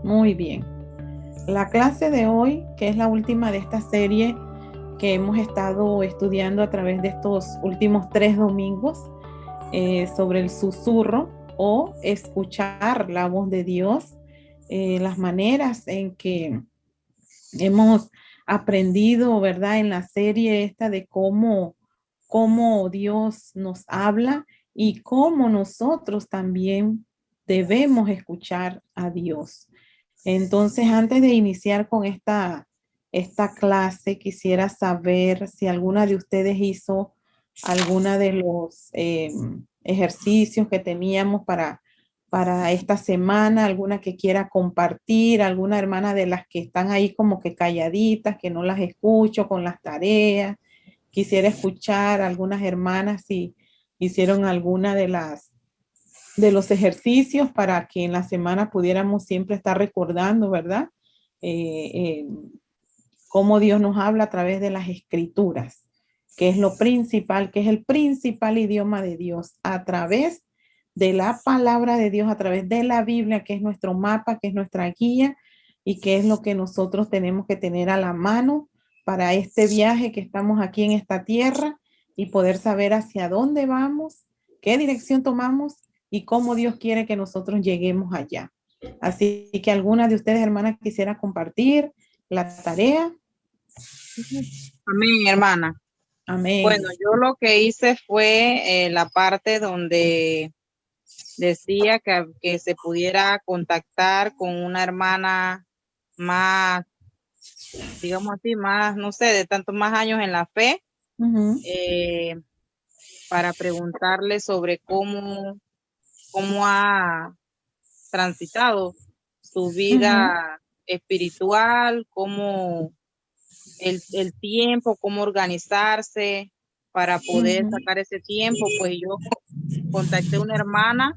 Muy bien. La clase de hoy, que es la última de esta serie que hemos estado estudiando a través de estos últimos 3 domingos, sobre el susurro o escuchar la voz de Dios, las maneras en que hemos aprendido, ¿verdad? En la serie esta de cómo Dios nos habla y cómo nosotros también debemos escuchar a Dios. Entonces, antes de iniciar con esta clase, quisiera saber si alguna de ustedes hizo alguna de los ejercicios que teníamos para esta semana, alguna que quiera compartir, alguna hermana de las que están ahí como que calladitas, que no las escucho con las tareas. Quisiera escuchar a algunas hermanas si hicieron alguna de los ejercicios para que en la semana pudiéramos siempre estar recordando, ¿verdad? Eh, eh, Cómo Dios nos habla a través de las escrituras, que es lo principal, que es el principal idioma de Dios, a través de la palabra de Dios, a través de la Biblia, que es nuestro mapa, que es nuestra guía y que es lo que nosotros tenemos que tener a la mano para este viaje que estamos aquí en esta tierra y poder saber hacia dónde vamos, qué dirección tomamos y cómo Dios quiere que nosotros lleguemos allá. Así que alguna de ustedes, hermanas, quisiera compartir la tarea. Amén, hermana. Amén. Bueno, yo lo que hice fue la parte donde decía que se pudiera contactar con una hermana más, digamos así, más, no sé, de tantos más años en la fe, Ujú, eh, para preguntarle sobre cómo ha transitado su ujú, vida espiritual, cómo el tiempo, cómo organizarse para poder ujú, sacar ese tiempo. Pues yo contacté a una hermana,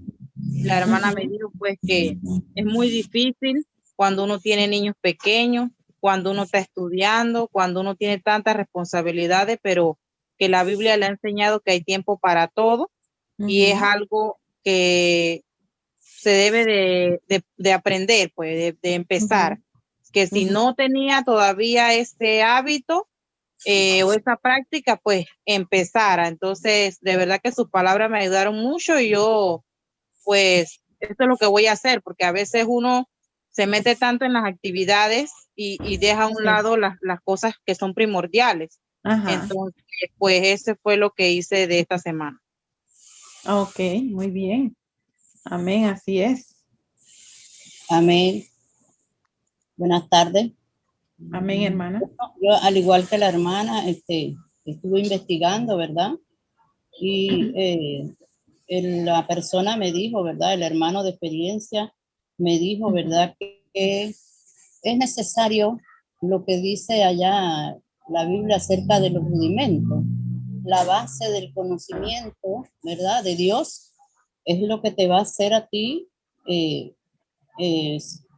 la hermana me ujú, dijo pues que es muy difícil cuando uno tiene niños pequeños, cuando uno está estudiando, cuando uno tiene tantas responsabilidades, pero que la Biblia le ha enseñado que hay tiempo para todo y es ujú, algo que se debe de aprender, pues de empezar, ujú, que si ujú. no tenía todavía ese hábito, o esa práctica, pues empezara. Entonces, de verdad que sus palabras me ayudaron mucho y yo, pues, esto es lo que voy a hacer, porque a veces uno se mete tanto en las actividades y deja a un Sí. lado las cosas que son primordiales. Ajá. Entonces, pues, ese fue lo que hice de esta semana. Ok, muy bien. Amén, así es. Amén. Buenas tardes. Amén, hermana. Yo, al igual que la hermana, estuve investigando, ¿verdad? Y la persona me dijo, ¿verdad? El hermano de experiencia me dijo, Ujú, ¿verdad? Que es necesario lo que dice allá la Biblia acerca de los rudimentos. La base del conocimiento, ¿verdad? De Dios es lo que te va a hacer a ti eh,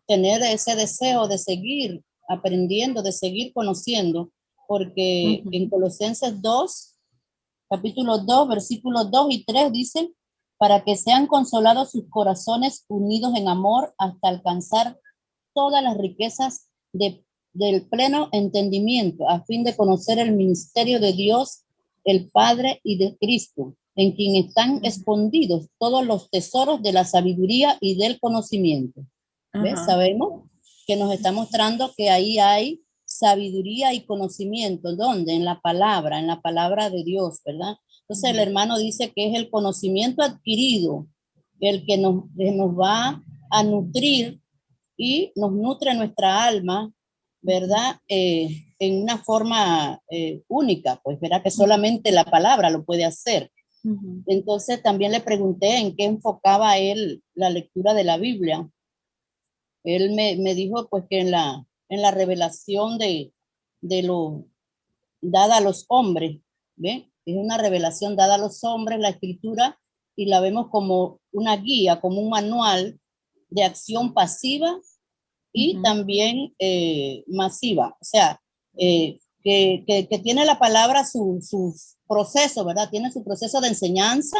tener ese deseo de seguir aprendiendo, de seguir conociendo, porque en ujú, Colosenses 2, capítulo 2, versículos 2 y 3 dicen, para que sean consolados sus corazones unidos en amor hasta alcanzar todas las riquezas del pleno entendimiento, a fin de conocer el ministerio de Dios, el Padre y de Cristo, en quien están ujú. escondidos todos los tesoros de la sabiduría y del conocimiento. ¿Ves? Ajá. Sabemos que nos está mostrando que ahí hay sabiduría y conocimiento. ¿Dónde? En la palabra de Dios, ¿verdad? Entonces el Ujú, hermano dice que es el conocimiento adquirido el que nos va a nutrir y nos nutre nuestra alma, ujú, ¿verdad? En una forma única, pues verá que ujú, solamente la palabra lo puede hacer. ujú, Entonces también le pregunté en qué enfocaba él la lectura de la Biblia. Él me dijo pues que en la revelación de lo dada a los hombres, ¿ve? Es una revelación dada a los hombres, la escritura, y la vemos como una guía, como un manual de acción pasiva y ujú, también masiva. O sea, que tiene la palabra su proceso, ¿verdad? Tiene su proceso de enseñanza,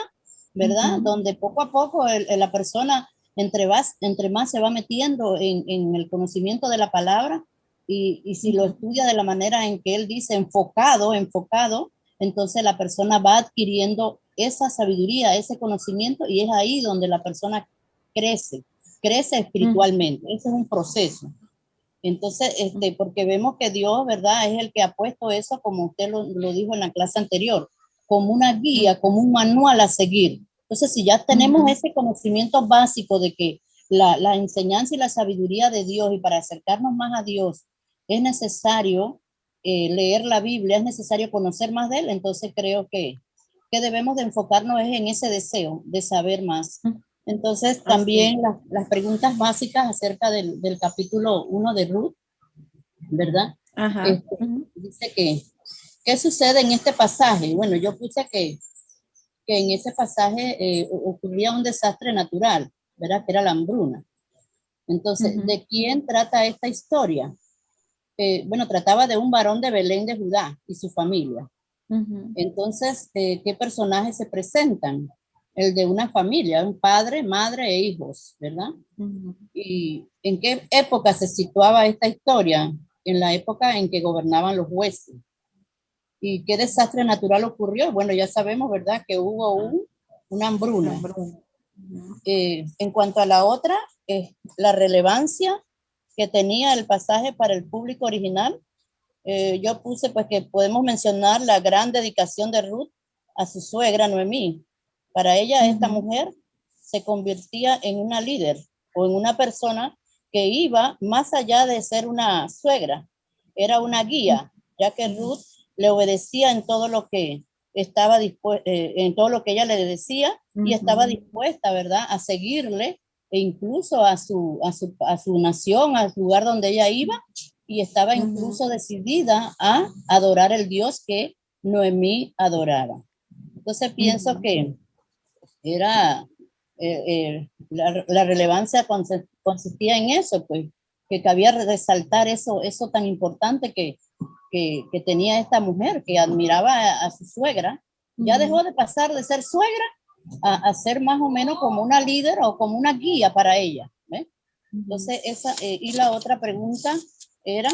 ¿verdad? ujú, Donde poco a poco la persona entre más se va metiendo en el conocimiento de la palabra, y si lo estudia de la manera en que él dice, enfocado, entonces la persona va adquiriendo esa sabiduría, ese conocimiento, y es ahí donde la persona crece espiritualmente. Ese es un proceso. Entonces, porque vemos que Dios, ¿verdad? Es el que ha puesto eso, como usted lo dijo en la clase anterior, como una guía, como un manual a seguir. Entonces, si ya tenemos ese conocimiento básico de que la enseñanza y la sabiduría de Dios, y para acercarnos más a Dios, es necesario leer la Biblia, es necesario conocer más de Él, entonces creo que debemos de enfocarnos en ese deseo de saber más. Entonces, también las preguntas básicas acerca del capítulo 1 de Ruth, ¿verdad? Ajá. Dice ¿qué sucede en este pasaje? Bueno, yo puse que en ese pasaje ocurría un desastre natural, ¿verdad? Que era la hambruna. Entonces, ¿de quién trata esta historia? Bueno, trataba de un varón de Belén de Judá y su familia. Entonces, ¿qué personajes se presentan? El de una familia, un padre, madre e hijos, ¿verdad? ¿Y en qué época se situaba esta historia? En la época en que gobernaban los jueces. ¿Y qué desastre natural ocurrió? Bueno, ya sabemos, ¿verdad? Que hubo una hambruna. En cuanto a la otra, la relevancia que tenía el pasaje para el público original, yo puse pues que podemos mencionar la gran dedicación de Ruth a su suegra Noemí. Para ella, esta mujer se convertía en una líder o en una persona que iba más allá de ser una suegra, era una guía, ya que Ruth le obedecía en todo lo que estaba dispuesta, en todo lo que ella le decía, y estaba dispuesta, ¿verdad?, a seguirle, e incluso a su nación, al lugar donde ella iba, y estaba incluso decidida a adorar el Dios que Noemí adoraba. Entonces pienso que era la relevancia consistía en eso, pues, que cabía resaltar eso tan importante que tenía esta mujer, que admiraba a su suegra. Ya dejó de pasar de ser suegra a ser más o menos como una líder o como una guía para ella, ¿ves? Entonces, y la otra pregunta era,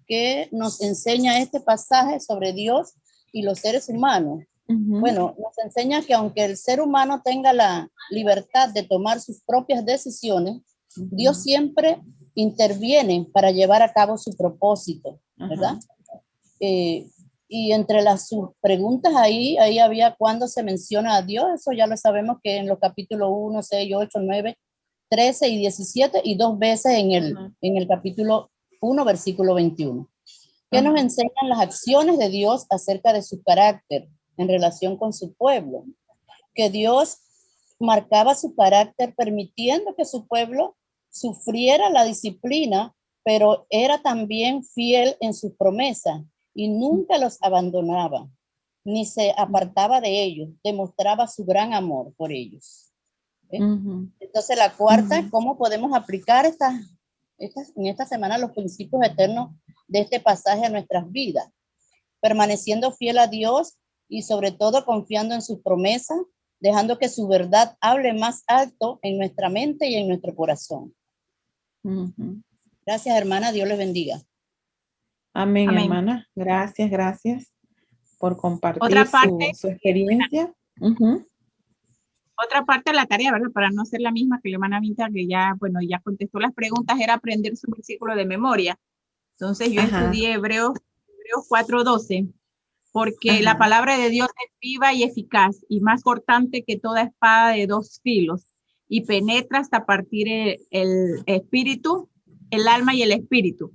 ¿qué nos enseña este pasaje sobre Dios y los seres humanos? Bueno, nos enseña que aunque el ser humano tenga la libertad de tomar sus propias decisiones, Dios siempre interviene para llevar a cabo su propósito, ¿verdad? Y entre sus preguntas ahí había cuando se menciona a Dios, eso ya lo sabemos que en los capítulos 1, 6, 8, 9, 13 y 17, y 2 veces en el capítulo 1, versículo 21. ¿Qué nos enseñan las acciones de Dios acerca de su carácter en relación con su pueblo? Que Dios marcaba su carácter permitiendo que su pueblo sufriera la disciplina, pero era también fiel en sus promesas y nunca los abandonaba, ni se apartaba de ellos, demostraba su gran amor por ellos. Entonces, la cuarta, ¿cómo podemos aplicar en esta semana los principios eternos de este pasaje a nuestras vidas? Permaneciendo fiel a Dios y sobre todo confiando en sus promesas, dejando que su verdad hable más alto en nuestra mente y en nuestro corazón. Gracias, hermana. Dios les bendiga. Amén, hermana. Gracias por compartir su experiencia. Otra parte de la tarea, ¿verdad? Para no ser la misma que la hermana Vinta, que ya contestó las preguntas, era aprender su versículo de memoria. Entonces yo estudié Hebreos 4:12, porque la palabra de Dios es viva y eficaz y más cortante que toda espada de 2 filos y penetra hasta partir el espíritu, el alma y el espíritu,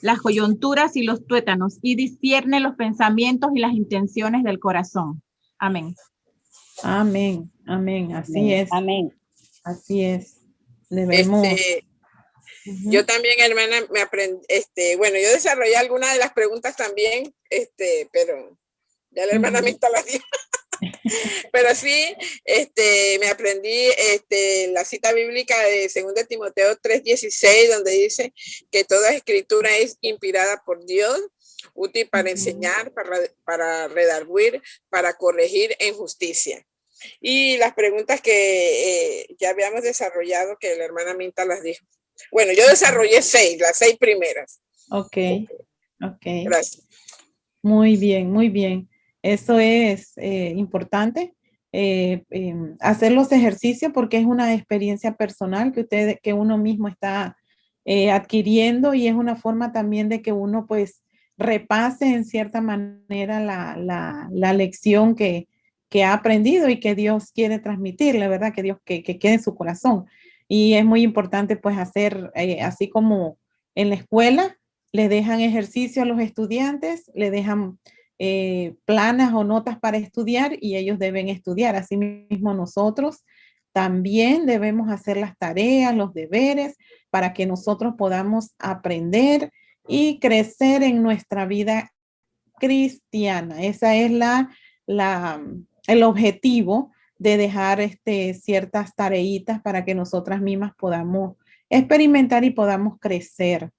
las coyunturas y los tuétanos, y discierne los pensamientos y las intenciones del corazón. Amén. Amén, así es. Amén. Así es. Debemos. Yo también, hermana, me aprendí, bueno, yo desarrollé algunas de las preguntas también, pero ya la hermana me las dio. Pero sí, me aprendí la cita bíblica de 2 Timoteo 3:16, donde dice que toda escritura es inspirada por Dios, útil para enseñar, para redarguir, para corregir en justicia. Y las preguntas que ya habíamos desarrollado, que la hermana Minta las dijo. Bueno, yo desarrollé 6, las 6 primeras. Ok, ok. Gracias. Muy bien, muy bien. Eso es importante, hacer los ejercicios porque es una experiencia personal que uno mismo está adquiriendo y es una forma también de que uno pues repase en cierta manera la lección que ha aprendido y que Dios quiere transmitirle, ¿verdad? Que Dios que quede en su corazón. Y es muy importante pues hacer, así como en la escuela, le dejan ejercicio a los estudiantes, le dejan planas o notas para estudiar y ellos deben estudiar. Asimismo, nosotros también debemos hacer las tareas, los deberes, para que nosotros podamos aprender y crecer en nuestra vida cristiana. Esa es el objetivo de dejar ciertas tareitas para que nosotras mismas podamos experimentar y podamos crecer.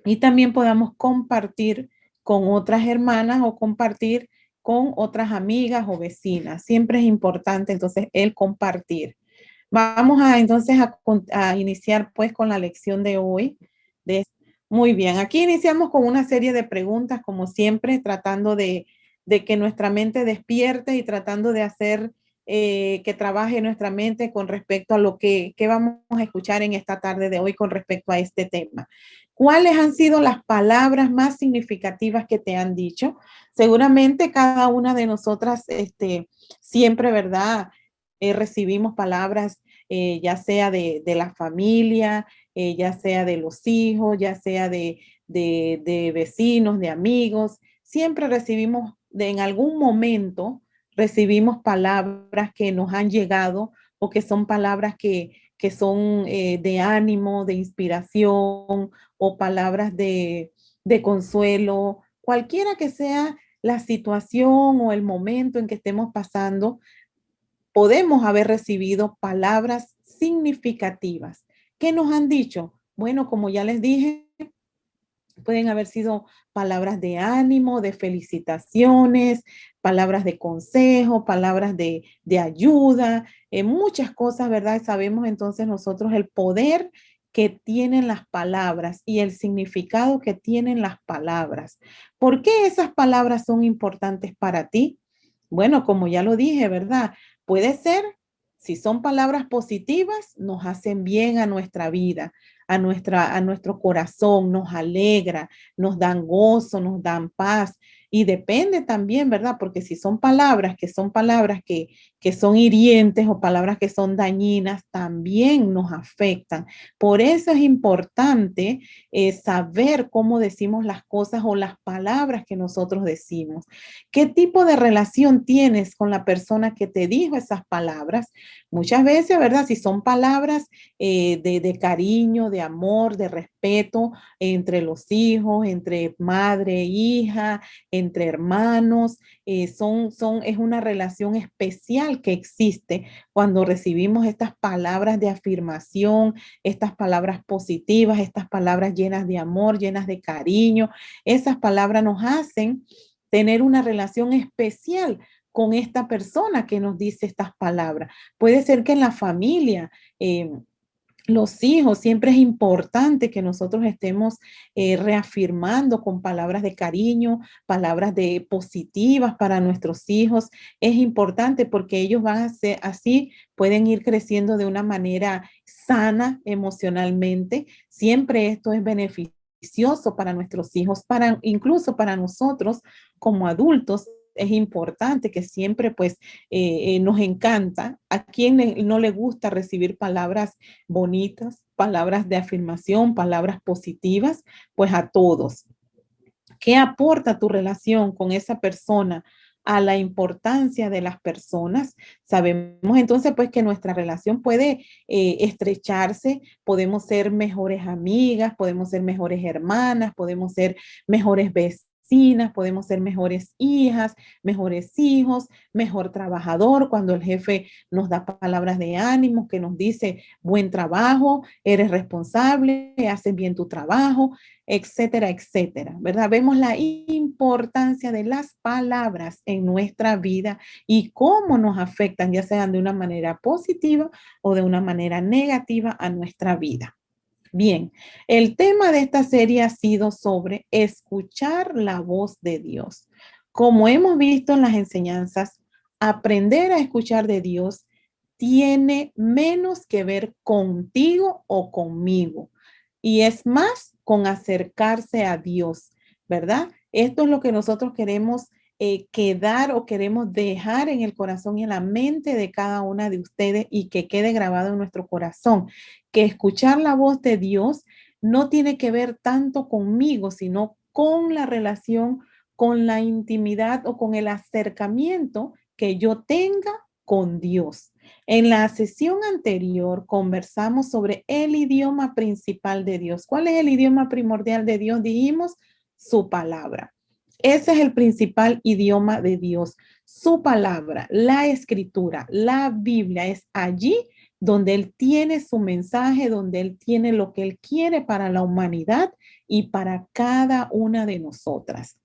Y también podamos compartir con otras hermanas o compartir con otras amigas o vecinas. Siempre es importante entonces el compartir. Vamos entonces a iniciar pues con la lección de hoy. Muy bien, aquí iniciamos con una serie de preguntas, como siempre, tratando de que nuestra mente despierte y tratando de hacer que trabaje nuestra mente con respecto a lo que vamos a escuchar en esta tarde de hoy con respecto a este tema. ¿Cuáles han sido las palabras más significativas que te han dicho? Seguramente cada una de nosotras siempre, ¿verdad? Recibimos palabras, ya sea de la familia, ya sea de los hijos, ya sea de vecinos, de amigos. Siempre recibimos, en algún momento, recibimos palabras que nos han llegado o que son palabras que son de ánimo, de inspiración o palabras de consuelo, cualquiera que sea la situación o el momento en que estemos pasando, podemos haber recibido palabras significativas. ¿Qué nos han dicho? Bueno, como ya les dije, pueden haber sido palabras de ánimo, de felicitaciones, palabras de consejo, palabras de ayuda, muchas cosas, ¿verdad? Sabemos entonces nosotros el poder que tienen las palabras y el significado que tienen las palabras. ¿Por qué esas palabras son importantes para ti? Bueno, como ya lo dije, ¿verdad? Puede ser, si son palabras positivas, nos hacen bien a nuestra vida, a nuestro corazón, nos alegra, nos dan gozo, nos dan paz. Y depende también, ¿verdad? Porque si son palabras que son hirientes o palabras que son dañinas, también nos afectan. Por eso es importante saber cómo decimos las cosas o las palabras que nosotros decimos. ¿Qué tipo de relación tienes con la persona que te dijo esas palabras? Muchas veces, ¿verdad? Si son palabras de cariño, de amor, de respeto entre los hijos, entre madre e hija, entre hermanos, es una relación especial que existe cuando recibimos estas palabras de afirmación, estas palabras positivas, estas palabras llenas de amor, llenas de cariño. Esas palabras nos hacen tener una relación especial con esta persona que nos dice estas palabras. Puede ser que en la familia, los hijos, siempre es importante que nosotros estemos reafirmando con palabras de cariño, palabras de positivas para nuestros hijos. Es importante porque ellos van a ser así, pueden ir creciendo de una manera sana emocionalmente. Siempre esto es beneficioso para nuestros hijos, incluso para nosotros como adultos. Es importante que siempre pues nos encanta. ¿A quién no le gusta recibir palabras bonitas, palabras de afirmación, palabras positivas? Pues a todos. ¿Qué aporta tu relación con esa persona a la importancia de las personas? Sabemos entonces pues que nuestra relación puede estrecharse, podemos ser mejores amigas, podemos ser mejores hermanas, podemos ser mejores vecinas, vecinas, podemos ser mejores hijas, mejores hijos, mejor trabajador, cuando el jefe nos da palabras de ánimo, que nos dice buen trabajo, eres responsable, haces bien tu trabajo, etcétera, etcétera, ¿verdad? Vemos la importancia de las palabras en nuestra vida y cómo nos afectan, ya sean de una manera positiva o de una manera negativa a nuestra vida. Bien, el tema de esta serie ha sido sobre escuchar la voz de Dios. Como hemos visto en las enseñanzas, aprender a escuchar de Dios tiene menos que ver contigo o conmigo y es más con acercarse a Dios, ¿verdad? Esto es lo que nosotros queremos quedar o queremos dejar en el corazón y en la mente de cada una de ustedes y que quede grabado en nuestro corazón, que escuchar la voz de Dios no tiene que ver tanto conmigo, sino con la relación, con la intimidad o con el acercamiento que yo tenga con Dios. En la sesión anterior conversamos sobre el idioma principal de Dios. ¿Cuál es el idioma primordial de Dios? Dijimos su palabra. Ese es el principal idioma de Dios. Su palabra, la escritura, la Biblia es allí donde Él tiene su mensaje, donde Él tiene lo que Él quiere para la humanidad y para cada una de nosotras.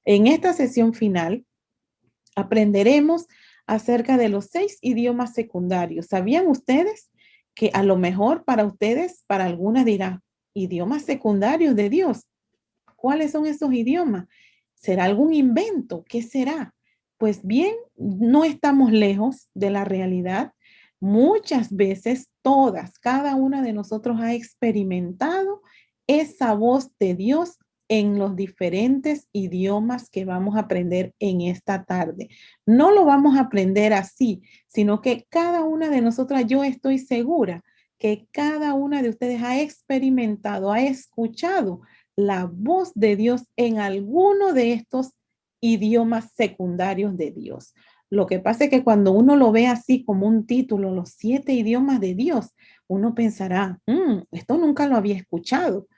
En esta sesión final aprenderemos acerca de los 6 idiomas secundarios. ¿Sabían ustedes que a lo mejor para ustedes, para algunas dirán, idiomas secundarios de Dios? ¿Cuáles son esos idiomas? ¿Será algún invento? ¿Qué será? Pues bien, no estamos lejos de la realidad. Muchas veces, cada una de nosotros ha experimentado esa voz de Dios en los diferentes idiomas que vamos a aprender en esta tarde. No lo vamos a aprender así, sino que cada una de nosotras, yo estoy segura que cada una de ustedes ha experimentado, ha escuchado la voz de Dios en alguno de estos idiomas secundarios de Dios. Lo que pasa es que cuando uno lo ve así como un título, los 7 idiomas de Dios, uno pensará, esto nunca lo había escuchado.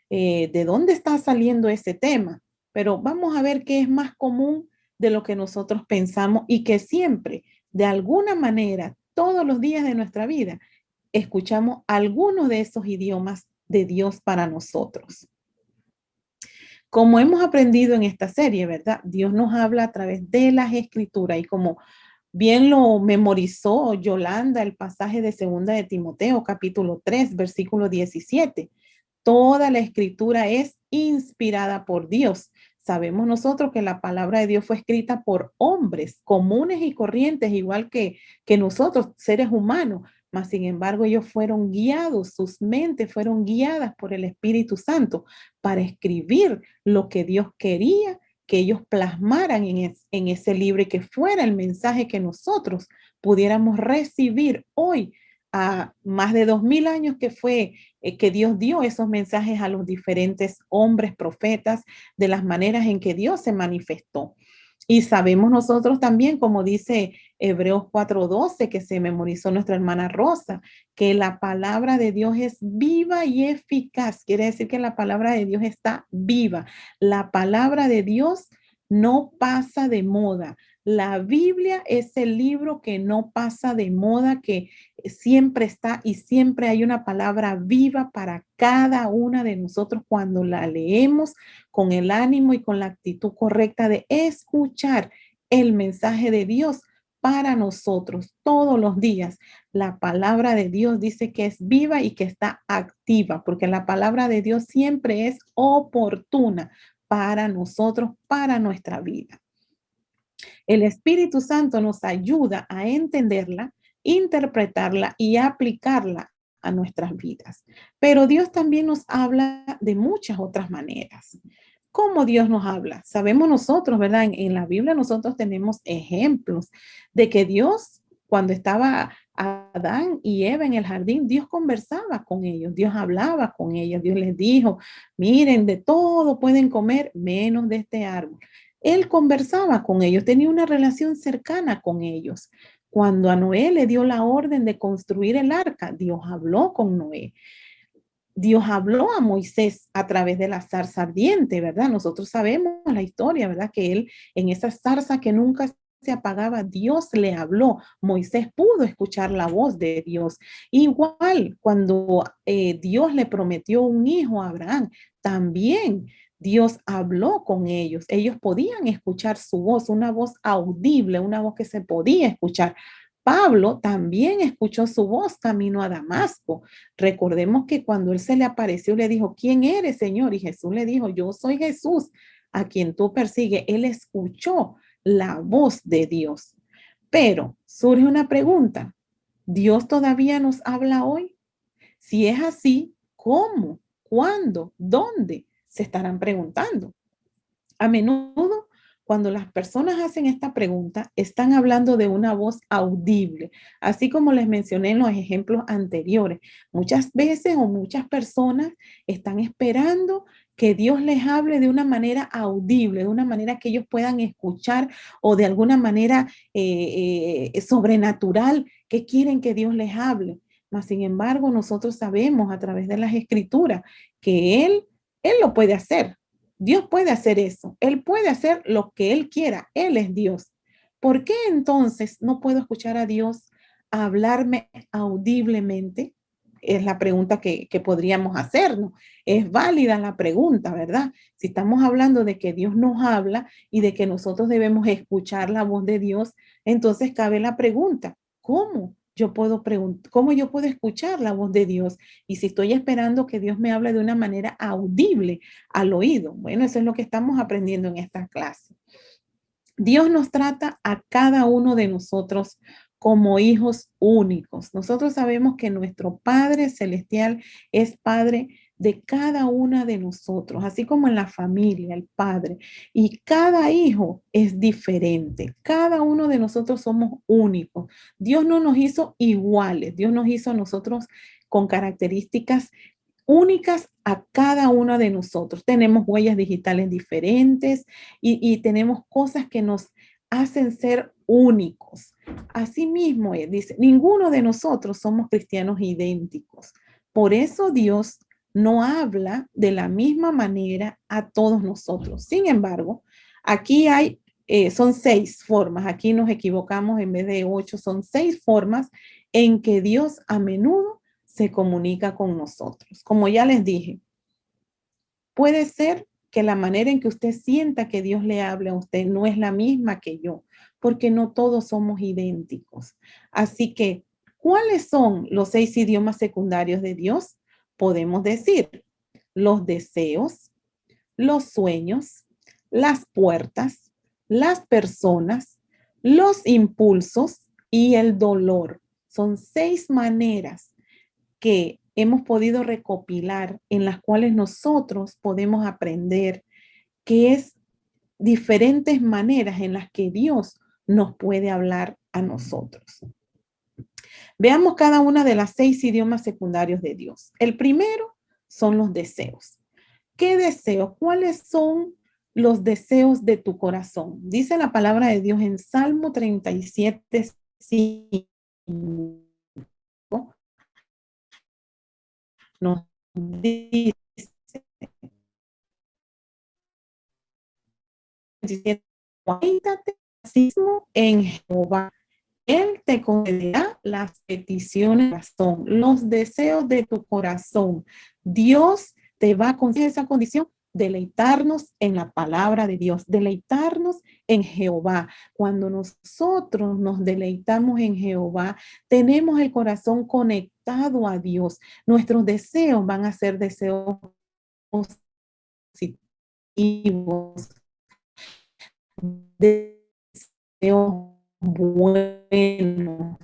¿De dónde está saliendo ese tema? Pero vamos a ver qué es más común de lo que nosotros pensamos y que siempre, de alguna manera, todos los días de nuestra vida, escuchamos algunos de esos idiomas de Dios para nosotros. Como hemos aprendido en esta serie, ¿verdad? Dios nos habla a través de las escrituras y como bien lo memorizó Yolanda, el pasaje de 2 de Timoteo, capítulo 3, versículo 17. Toda la escritura es inspirada por Dios. Sabemos nosotros que la palabra de Dios fue escrita por hombres comunes y corrientes, igual que nosotros, seres humanos. Mas, sin embargo, ellos fueron guiados, sus mentes fueron guiadas por el Espíritu Santo para escribir lo que Dios quería que ellos plasmaran en ese libro y que fuera el mensaje que nosotros pudiéramos recibir hoy, a más de 2000 años que fue que Dios dio esos mensajes a los diferentes hombres, profetas, de las maneras en que Dios se manifestó. Y sabemos nosotros también, como dice Hebreos 4:12, que se memorizó nuestra hermana Rosa, que la palabra de Dios es viva y eficaz. Quiere decir que la palabra de Dios está viva. La palabra de Dios no pasa de moda. La Biblia es el libro que no pasa de moda, que siempre está y siempre hay una palabra viva para cada una de nosotros cuando la leemos con el ánimo y con la actitud correcta de escuchar el mensaje de Dios para nosotros todos los días. La palabra de Dios dice que es viva y que está activa, porque la palabra de Dios siempre es oportuna para nosotros, para nuestra vida. El Espíritu Santo nos ayuda a entenderla, interpretarla y aplicarla a nuestras vidas. Pero Dios también nos habla de muchas otras maneras. ¿Cómo Dios nos habla? Sabemos nosotros, ¿verdad? En la Biblia nosotros tenemos ejemplos de que Dios, cuando estaba Adán y Eva en el jardín, Dios conversaba con ellos, Dios hablaba con ellos, Dios les dijo, miren, de todo pueden comer menos de este árbol. Él conversaba con ellos, tenía una relación cercana con ellos. Cuando a Noé le dio la orden de construir el arca, Dios habló con Noé. Dios habló a Moisés a través de la zarza ardiente, ¿verdad? Nosotros sabemos la historia, ¿verdad? Que él en esa zarza que nunca se apagaba, Dios le habló. Moisés pudo escuchar la voz de Dios. Igual, cuando Dios le prometió un hijo a Abraham, también Dios habló con ellos. Ellos podían escuchar su voz, una voz audible, una voz que se podía escuchar. Pablo también escuchó su voz camino a Damasco. Recordemos que cuando él se le apareció, le dijo, ¿quién eres, Señor? Y Jesús le dijo, yo soy Jesús, a quien tú persigues. Él escuchó la voz de Dios. Pero surge una pregunta, ¿Dios todavía nos habla hoy? Si es así, ¿cómo? ¿Cuándo? ¿Dónde? Se estarán preguntando. A menudo, cuando las personas hacen esta pregunta, están hablando de una voz audible, así como les mencioné en los ejemplos anteriores. Muchas veces o muchas personas están esperando que Dios les hable de una manera audible, de una manera que ellos puedan escuchar o de alguna manera sobrenatural que quieren que Dios les hable. Mas, sin embargo, nosotros sabemos a través de las escrituras que Él lo puede hacer. Dios puede hacer eso. Él puede hacer lo que Él quiera. Él es Dios. ¿Por qué entonces no puedo escuchar a Dios hablarme audiblemente? Es la pregunta que podríamos hacernos. Es válida la pregunta, ¿verdad? Si estamos hablando de que Dios nos habla y de que nosotros debemos escuchar la voz de Dios, entonces cabe la pregunta, ¿cómo yo puedo preguntar, cómo yo puedo escuchar la voz de Dios? Y si estoy esperando que Dios me hable de una manera audible al oído. Bueno, eso es lo que estamos aprendiendo en esta clase. Dios nos trata a cada uno de nosotros como hijos únicos. Nosotros sabemos que nuestro Padre Celestial es Padre de cada una de nosotros, así como en la familia, el Padre. Y cada hijo es diferente. Cada uno de nosotros somos únicos. Dios no nos hizo iguales. Dios nos hizo a nosotros con características únicas a cada uno de nosotros. Tenemos huellas digitales diferentes y tenemos cosas que nos hacen ser únicos. Asimismo, dice, ninguno de nosotros somos cristianos idénticos. Por eso Dios no habla de la misma manera a todos nosotros. Sin embargo, aquí hay, son 6 formas. Aquí nos equivocamos en vez de 8, son 6 formas en que Dios a menudo se comunica con nosotros. Como ya les dije, puede ser que la manera en que usted sienta que Dios le hable a usted no es la misma que yo, porque no todos somos idénticos. Así que, ¿cuáles son los 6 idiomas secundarios de Dios? Podemos decir los deseos, los sueños, las puertas, las personas, los impulsos y el dolor. Son 6 maneras que hemos podido recopilar en las cuales nosotros podemos aprender que es diferentes maneras en las que Dios nos puede hablar a nosotros. Veamos cada una de las 6 idiomas secundarios de Dios. El primero son los deseos. ¿Qué deseos? ¿Cuáles son los deseos de tu corazón? Dice la palabra de Dios en Salmo 37, 5. Nos dice cuéntate en Jehová, Él te concederá las peticiones de tu corazón, los deseos de tu corazón. Dios te va a conceder esa condición, deleitarnos en la palabra de Dios, deleitarnos en Jehová. Cuando nosotros nos deleitamos en Jehová, tenemos el corazón conectado a Dios. Nuestros deseos van a ser deseos positivos, deseos buenos,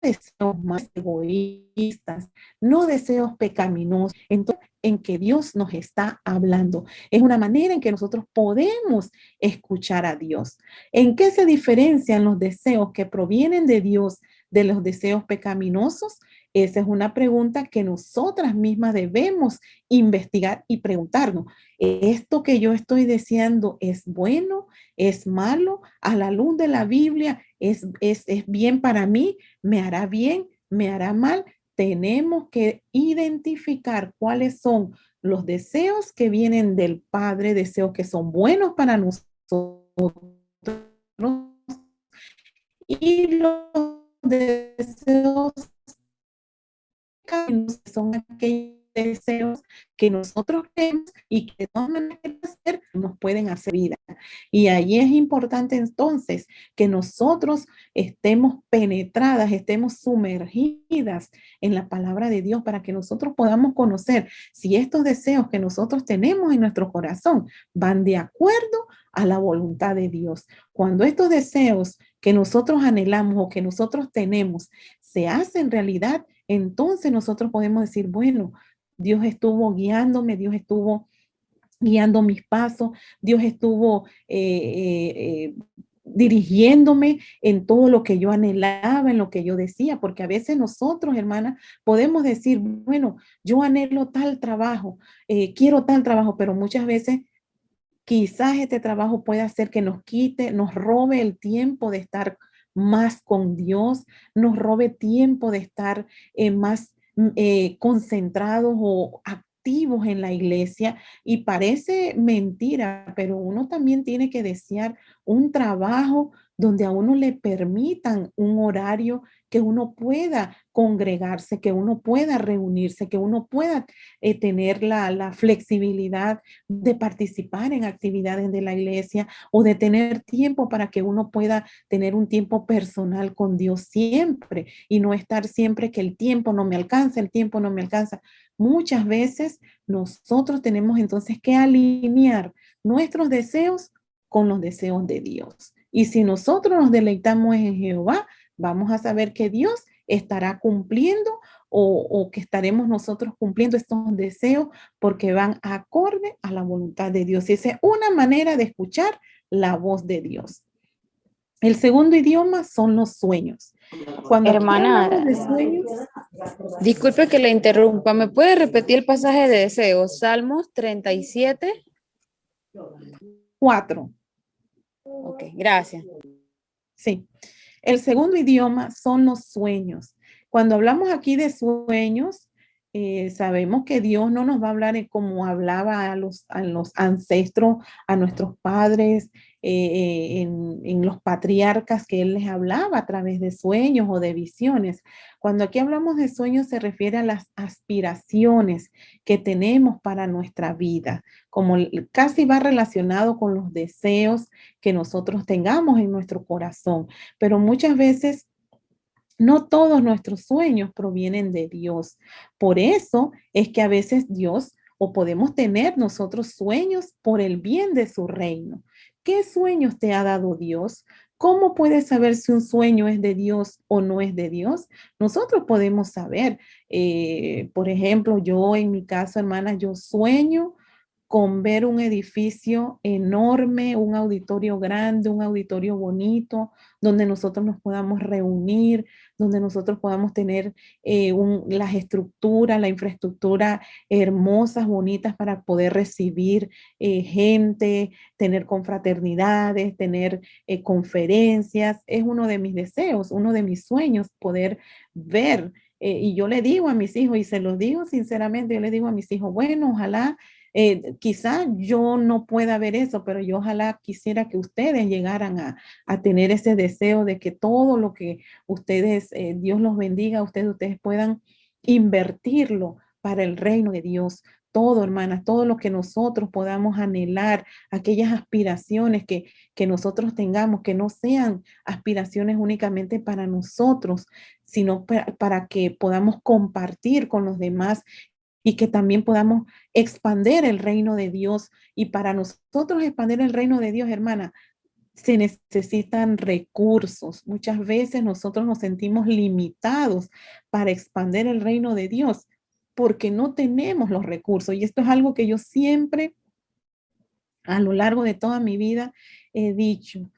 deseos más egoístas, no deseos pecaminosos. Entonces, en que Dios nos está hablando. Es una manera en que nosotros podemos escuchar a Dios. ¿En qué se diferencian los deseos que provienen de Dios de los deseos pecaminosos? Esa es una pregunta que nosotras mismas debemos investigar y preguntarnos. ¿Esto que yo estoy deseando es bueno? ¿Es malo? A la luz de la Biblia, ¿es bien para mí? ¿Me hará bien? ¿Me hará mal? tenemos que identificar cuáles son los deseos que vienen del Padre, deseos que son buenos para nosotros, y los deseos que son aquellos deseos que nosotros queremos y que no hacer, nos pueden hacer vida. Y ahí es importante entonces que nosotros estemos penetradas, estemos sumergidas en la palabra de Dios para que nosotros podamos conocer si estos deseos que nosotros tenemos en nuestro corazón van de acuerdo a la voluntad de Dios. Cuando estos deseos que nosotros anhelamos o que nosotros tenemos se hacen realidad, entonces nosotros podemos decir, bueno, Dios estuvo guiándome, Dios estuvo guiando mis pasos, Dios estuvo dirigiéndome en todo lo que yo anhelaba, en lo que yo decía, porque a veces nosotros, hermanas, podemos decir, bueno, yo anhelo tal trabajo, quiero tal trabajo, pero muchas veces quizás este trabajo puede hacer que nos quite, nos robe el tiempo de estar más con Dios, nos robe tiempo de estar más concentrados o activos en la iglesia. Y parece mentira, pero uno también tiene que desear un trabajo donde a uno le permitan un horario que uno pueda congregarse, que uno pueda reunirse, que uno pueda tener la flexibilidad de participar en actividades de la iglesia o de tener tiempo para que uno pueda tener un tiempo personal con Dios siempre y no estar siempre que el tiempo no me alcanza, el tiempo no me alcanza. Muchas veces nosotros tenemos entonces que alinear nuestros deseos con los deseos de Dios. Y si nosotros nos deleitamos en Jehová, vamos a saber que Dios estará cumpliendo o que estaremos nosotros cumpliendo estos deseos porque van acorde a la voluntad de Dios. Y esa es una manera de escuchar la voz de Dios. El segundo idioma son los sueños. Cuando Hermana, de sueños, disculpe que le interrumpa, ¿me puede repetir el pasaje de deseos? Salmos 37. 4. Ok, gracias. Sí. El segundo idioma son los sueños. Cuando hablamos aquí de sueños, sabemos que Dios no nos va a hablar como hablaba a los ancestros, a nuestros padres, en los patriarcas, que Él les hablaba a través de sueños o de visiones. Cuando aquí hablamos de sueños se refiere a las aspiraciones que tenemos para nuestra vida, como casi va relacionado con los deseos que nosotros tengamos en nuestro corazón, pero muchas veces no todos nuestros sueños provienen de Dios. Por eso es que a veces Dios o podemos tener nosotros sueños por el bien de su reino. ¿Qué sueños te ha dado Dios? ¿Cómo puedes saber si un sueño es de Dios o no es de Dios? Nosotros podemos saber, por ejemplo, yo en mi caso, hermana, yo sueño con ver un edificio enorme, un auditorio grande, un auditorio bonito, donde nosotros nos podamos reunir, donde nosotros podamos tener las estructuras, la infraestructura hermosas, bonitas para poder recibir gente, tener confraternidades, tener conferencias. Es uno de mis deseos, uno de mis sueños, poder ver. Y yo le digo a mis hijos, y se los digo sinceramente, yo le digo a mis hijos, bueno, ojalá quizá yo no pueda ver eso, pero yo ojalá quisiera que ustedes llegaran a tener ese deseo de que todo lo que ustedes, Dios los bendiga, ustedes puedan invertirlo para el reino de Dios. Todo, hermanas, todo lo que nosotros podamos anhelar, aquellas aspiraciones que nosotros tengamos, que no sean aspiraciones únicamente para nosotros, sino para que podamos compartir con los demás y que también podamos expandir el reino de Dios. Y para nosotros expandir el reino de Dios, hermana, se necesitan recursos. Muchas veces nosotros nos sentimos limitados para expandir el reino de Dios porque no tenemos los recursos. Y esto es algo que yo siempre, a lo largo de toda mi vida, he dicho.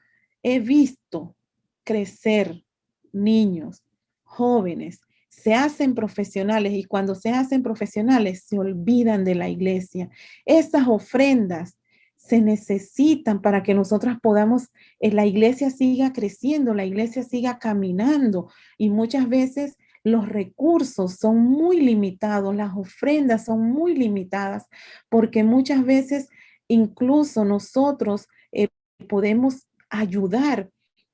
He visto crecer niños, jóvenes, se hacen profesionales y cuando se hacen profesionales se olvidan de la iglesia. Esas ofrendas se necesitan para que nosotras podamos, la iglesia siga creciendo, la iglesia siga caminando y muchas veces los recursos son muy limitados, las ofrendas son muy limitadas, porque muchas veces incluso nosotros podemos ayudar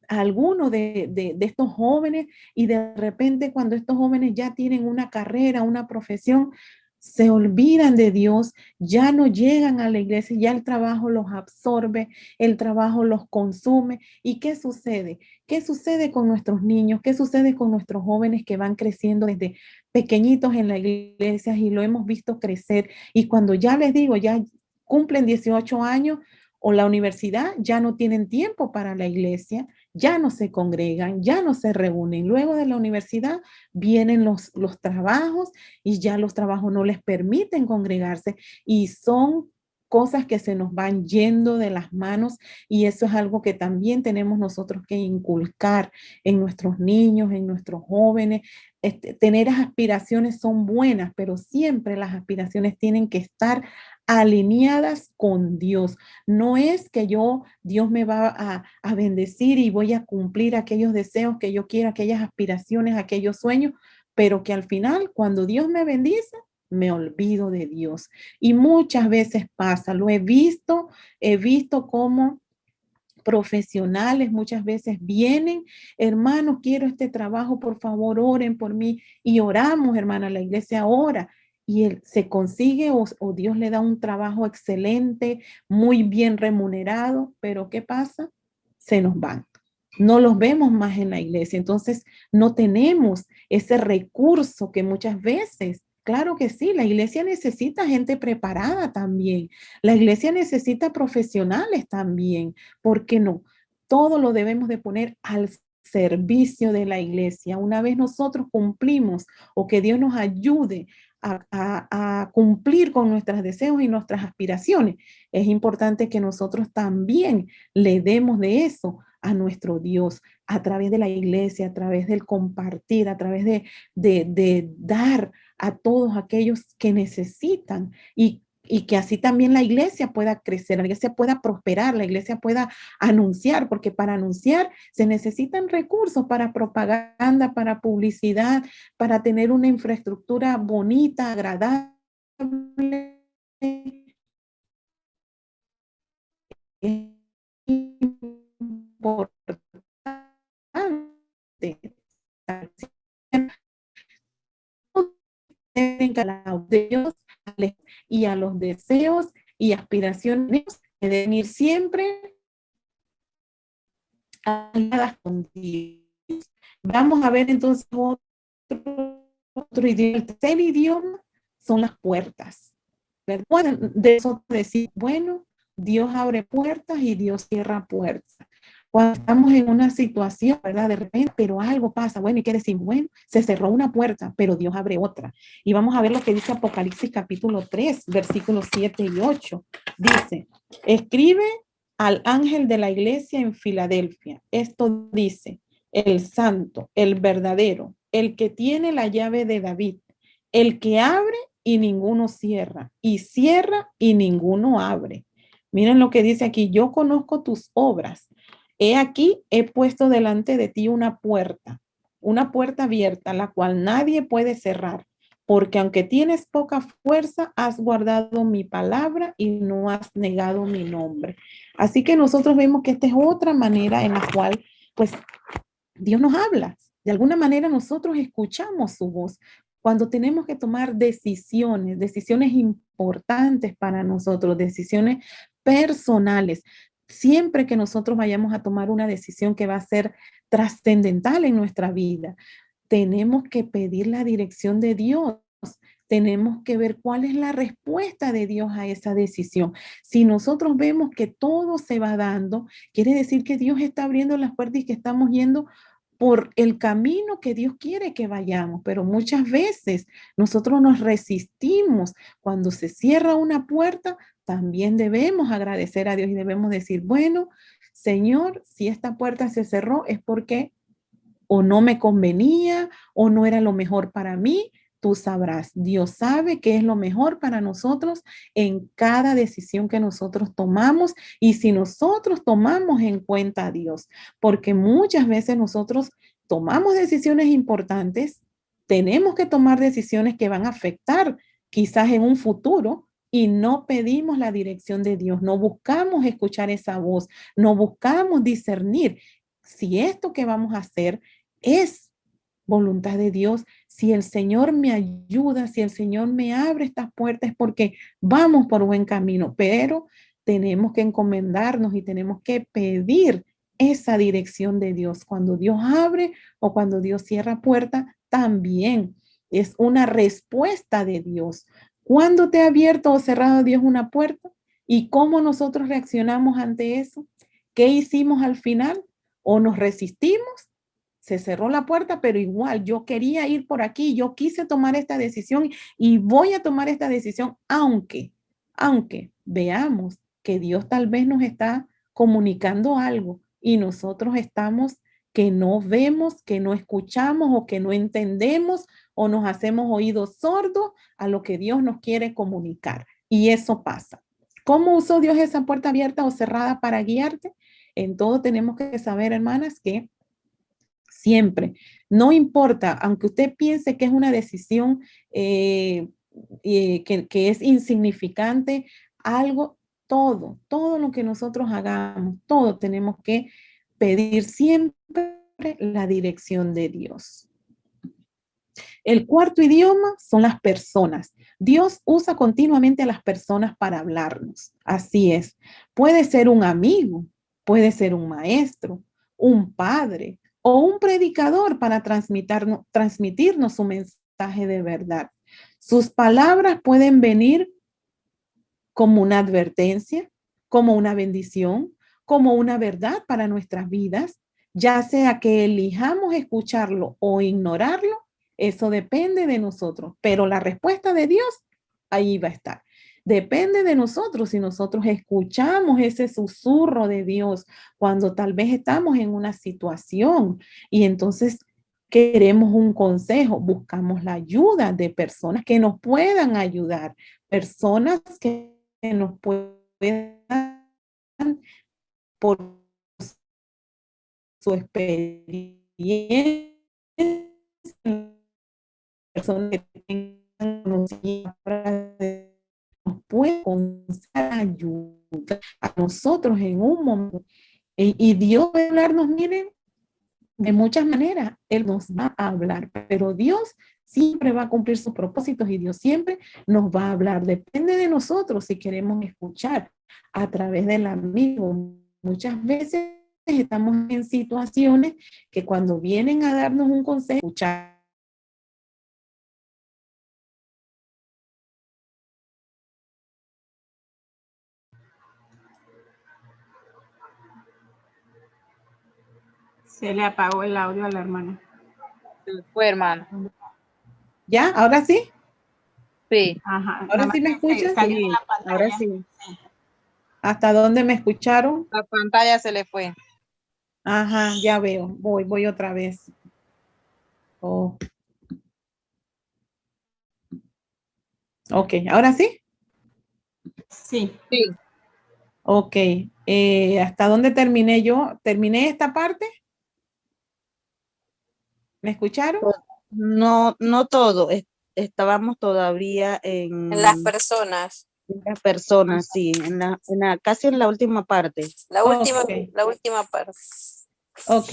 a alguno de estos jóvenes y de repente cuando estos jóvenes ya tienen una carrera, una profesión, se olvidan de Dios, ya no llegan a la iglesia, ya el trabajo los absorbe, el trabajo los consume. ¿Y qué sucede? ¿Qué sucede con nuestros niños? ¿Qué sucede con nuestros jóvenes que van creciendo desde pequeñitos en la iglesia y lo hemos visto crecer? Y cuando ya les digo, ya cumplen 18 años o la universidad, ya no tienen tiempo para la iglesia, ya no se congregan, ya no se reúnen. Luego de la universidad vienen los trabajos y ya los trabajos no les permiten congregarse y son cosas que se nos van yendo de las manos y eso es algo que también tenemos nosotros que inculcar en nuestros niños, en nuestros jóvenes. Tener aspiraciones son buenas, pero siempre las aspiraciones tienen que estar alineadas con Dios. No es que Dios me va a bendecir y voy a cumplir aquellos deseos que yo quiero, aquellas aspiraciones, aquellos sueños, pero que al final, cuando Dios me bendice, me olvido de Dios. Y muchas veces pasa, lo he visto cómo profesionales muchas veces vienen, hermanos, quiero este trabajo, por favor, oren por mí y oramos, hermana, la iglesia ora y él se consigue o Dios le da un trabajo excelente, muy bien remunerado, pero ¿qué pasa? Se nos van. No los vemos más en la iglesia, entonces no tenemos ese recurso que muchas veces, claro que sí, la iglesia necesita gente preparada también, la iglesia necesita profesionales también, ¿por qué no? Todo lo debemos de poner al servicio de la iglesia. Una vez nosotros cumplimos o que Dios nos ayude a cumplir con nuestros deseos y nuestras aspiraciones, es importante que nosotros también le demos de eso a nuestro Dios a través de la iglesia, a través del compartir, a través de dar a todos aquellos que necesitan y que así también la iglesia pueda crecer, la iglesia pueda prosperar, la iglesia pueda anunciar, porque para anunciar se necesitan recursos para propaganda, para publicidad, para tener una infraestructura bonita, agradable. Es importante de Dios y a los deseos y aspiraciones que deben ir siempre aliadas con Dios. Vamos a ver entonces otro idioma. El tercer idioma son las puertas. ¿Verdad? De eso decir, bueno, Dios abre puertas y Dios cierra puertas. Cuando estamos en una situación, ¿verdad? De repente, pero algo pasa, bueno, y qué decir, bueno, se cerró una puerta, pero Dios abre otra. Y vamos a ver lo que dice Apocalipsis capítulo 3, versículos 7 y 8. Dice, escribe al ángel de la iglesia en Filadelfia. Esto dice, el santo, el verdadero, el que tiene la llave de David, el que abre y ninguno cierra, y cierra y ninguno abre. Miren lo que dice aquí, yo conozco tus obras. He aquí, he puesto delante de ti una puerta abierta, la cual nadie puede cerrar, porque aunque tienes poca fuerza, has guardado mi palabra y no has negado mi nombre. Así que nosotros vemos que esta es otra manera en la cual, pues, Dios nos habla. De alguna manera nosotros escuchamos su voz. Cuando tenemos que tomar decisiones importantes para nosotros, decisiones personales, siempre que nosotros vayamos a tomar una decisión que va a ser trascendental en nuestra vida, tenemos que pedir la dirección de Dios. Tenemos que ver cuál es la respuesta de Dios a esa decisión. Si nosotros vemos que todo se va dando, quiere decir que Dios está abriendo las puertas y que estamos yendo por el camino que Dios quiere que vayamos, pero muchas veces nosotros nos resistimos. Cuando se cierra una puerta, también debemos agradecer a Dios y debemos decir, bueno, Señor, si esta puerta se cerró es porque o no me convenía o no era lo mejor para mí. Tú sabrás, Dios sabe qué es lo mejor para nosotros en cada decisión que nosotros tomamos y si nosotros tomamos en cuenta a Dios, porque muchas veces nosotros tomamos decisiones importantes tenemos que tomar decisiones que van a afectar quizás en un futuro y no pedimos la dirección de Dios, no buscamos escuchar esa voz, no buscamos discernir si esto que vamos a hacer es voluntad de Dios, si el Señor me ayuda, si el Señor me abre estas puertas, es porque vamos por buen camino, pero tenemos que encomendarnos y tenemos que pedir esa dirección de Dios. Cuando Dios abre o cuando Dios cierra puerta, también es una respuesta de Dios. ¿Cuándo te ha abierto o cerrado Dios una puerta? ¿Y cómo nosotros reaccionamos ante eso? ¿Qué hicimos al final? ¿O nos resistimos? Se cerró la puerta, pero igual yo quería ir por aquí, yo quise tomar esta decisión y voy a tomar esta decisión, aunque veamos que Dios tal vez nos está comunicando algo y nosotros estamos que no vemos, que no escuchamos o que no entendemos o nos hacemos oídos sordos a lo que Dios nos quiere comunicar. Y eso pasa. ¿Cómo usó Dios esa puerta abierta o cerrada para guiarte? En todo tenemos que saber, hermanas, que siempre, no importa, aunque usted piense que es una decisión que es insignificante, algo, todo lo que nosotros hagamos, todo tenemos que pedir siempre la dirección de Dios. El cuarto idioma son las personas. Dios usa continuamente a las personas para hablarnos. Así es. Puede ser un amigo, puede ser un maestro, un padre o un predicador para transmitirnos su mensaje de verdad. Sus palabras pueden venir como una advertencia, como una bendición, como una verdad para nuestras vidas, ya sea que elijamos escucharlo o ignorarlo, eso depende de nosotros, pero la respuesta de Dios ahí va a estar. Depende de nosotros si nosotros escuchamos ese susurro de Dios cuando tal vez estamos en una situación y entonces queremos un consejo, buscamos la ayuda de personas que nos puedan ayudar, personas que nos puedan por su experiencia, personas que tengan conocimiento, nos pueden ayudar a nosotros en un momento. Y Dios va a hablarnos, miren, de muchas maneras, Él nos va a hablar, pero Dios siempre va a cumplir sus propósitos y Dios siempre nos va a hablar. Depende de nosotros si queremos escuchar a través del amigo. Muchas veces estamos en situaciones que cuando vienen a darnos un consejo, escuchar. Se le apagó el audio a la hermana. Fue, hermano. ¿Ya? ¿Ahora sí? Sí. Ajá. ¿Ahora sí me escuchas? Sí, ahora sí. ¿Hasta dónde me escucharon? La pantalla se le fue. Ajá, ya veo. Voy otra vez. Oh. Ok, ¿ahora sí? Sí. Sí. Ok. ¿Hasta dónde terminé yo? ¿Terminé esta parte? ¿Me escucharon? No, no todo. Estábamos todavía En las personas. en las personas, sí, casi en la última parte. La última, Ok. la última parte. Ok.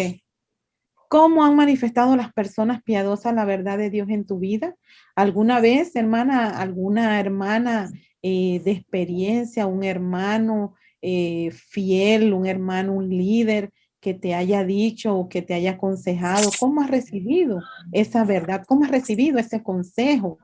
¿Cómo han manifestado las personas piadosas la verdad de Dios en tu vida? ¿Alguna vez, hermana, alguna hermana de experiencia, un hermano fiel, un hermano, un líder que te haya dicho o que te haya aconsejado? ¿Cómo has recibido esa verdad? ¿Cómo has recibido ese consejo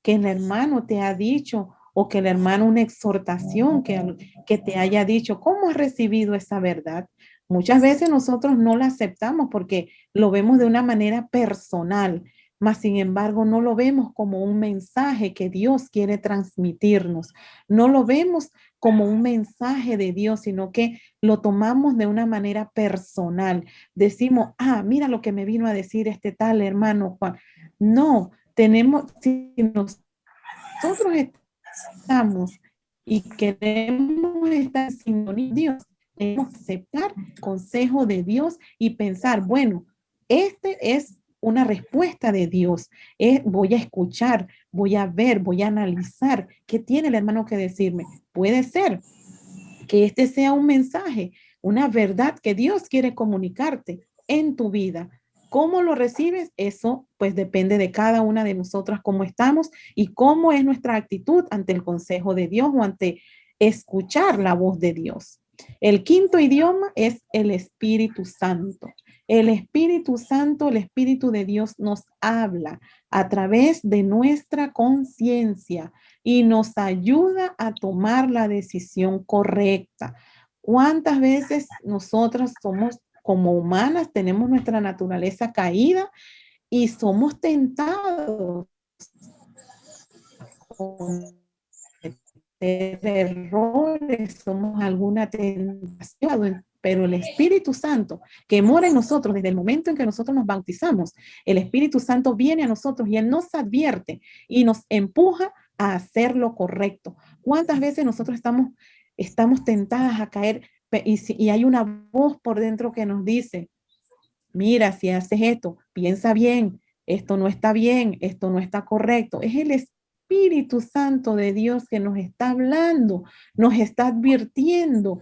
que el hermano te ha dicho o que el hermano una exhortación que te haya dicho? ¿Cómo has recibido esa verdad? Muchas veces nosotros no la aceptamos porque lo vemos de una manera personal, mas sin embargo no lo vemos como un mensaje que Dios quiere transmitirnos. No lo vemos como un mensaje de Dios, sino que lo tomamos de una manera personal. Decimos, mira lo que me vino a decir este tal hermano Juan. No, si nosotros estamos y queremos estar en sintonía con Dios, debemos aceptar el consejo de Dios y pensar, bueno, este es una respuesta de Dios. Voy a escuchar, voy a ver, voy a analizar qué tiene el hermano que decirme. Puede ser que este sea un mensaje, una verdad que Dios quiere comunicarte en tu vida. ¿Cómo lo recibes? Eso pues depende de cada una de nosotras, cómo estamos y cómo es nuestra actitud ante el consejo de Dios o ante escuchar la voz de Dios. El quinto idioma es el Espíritu Santo. El Espíritu Santo, el Espíritu de Dios nos habla a través de nuestra conciencia y nos ayuda a tomar la decisión correcta. ¿Cuántas veces nosotros somos como humanas, tenemos nuestra naturaleza caída y somos tentados con errores, somos alguna tentación, pero el Espíritu Santo que mora en nosotros desde el momento en que nosotros nos bautizamos, el Espíritu Santo viene a nosotros y Él nos advierte y nos empuja a hacer lo correcto. ¿Cuántas veces nosotros estamos tentadas a caer y hay una voz por dentro que nos dice, mira, si haces esto, piensa bien, esto no está bien, esto no está correcto? Es el Espíritu Santo de Dios que nos está hablando, nos está advirtiendo.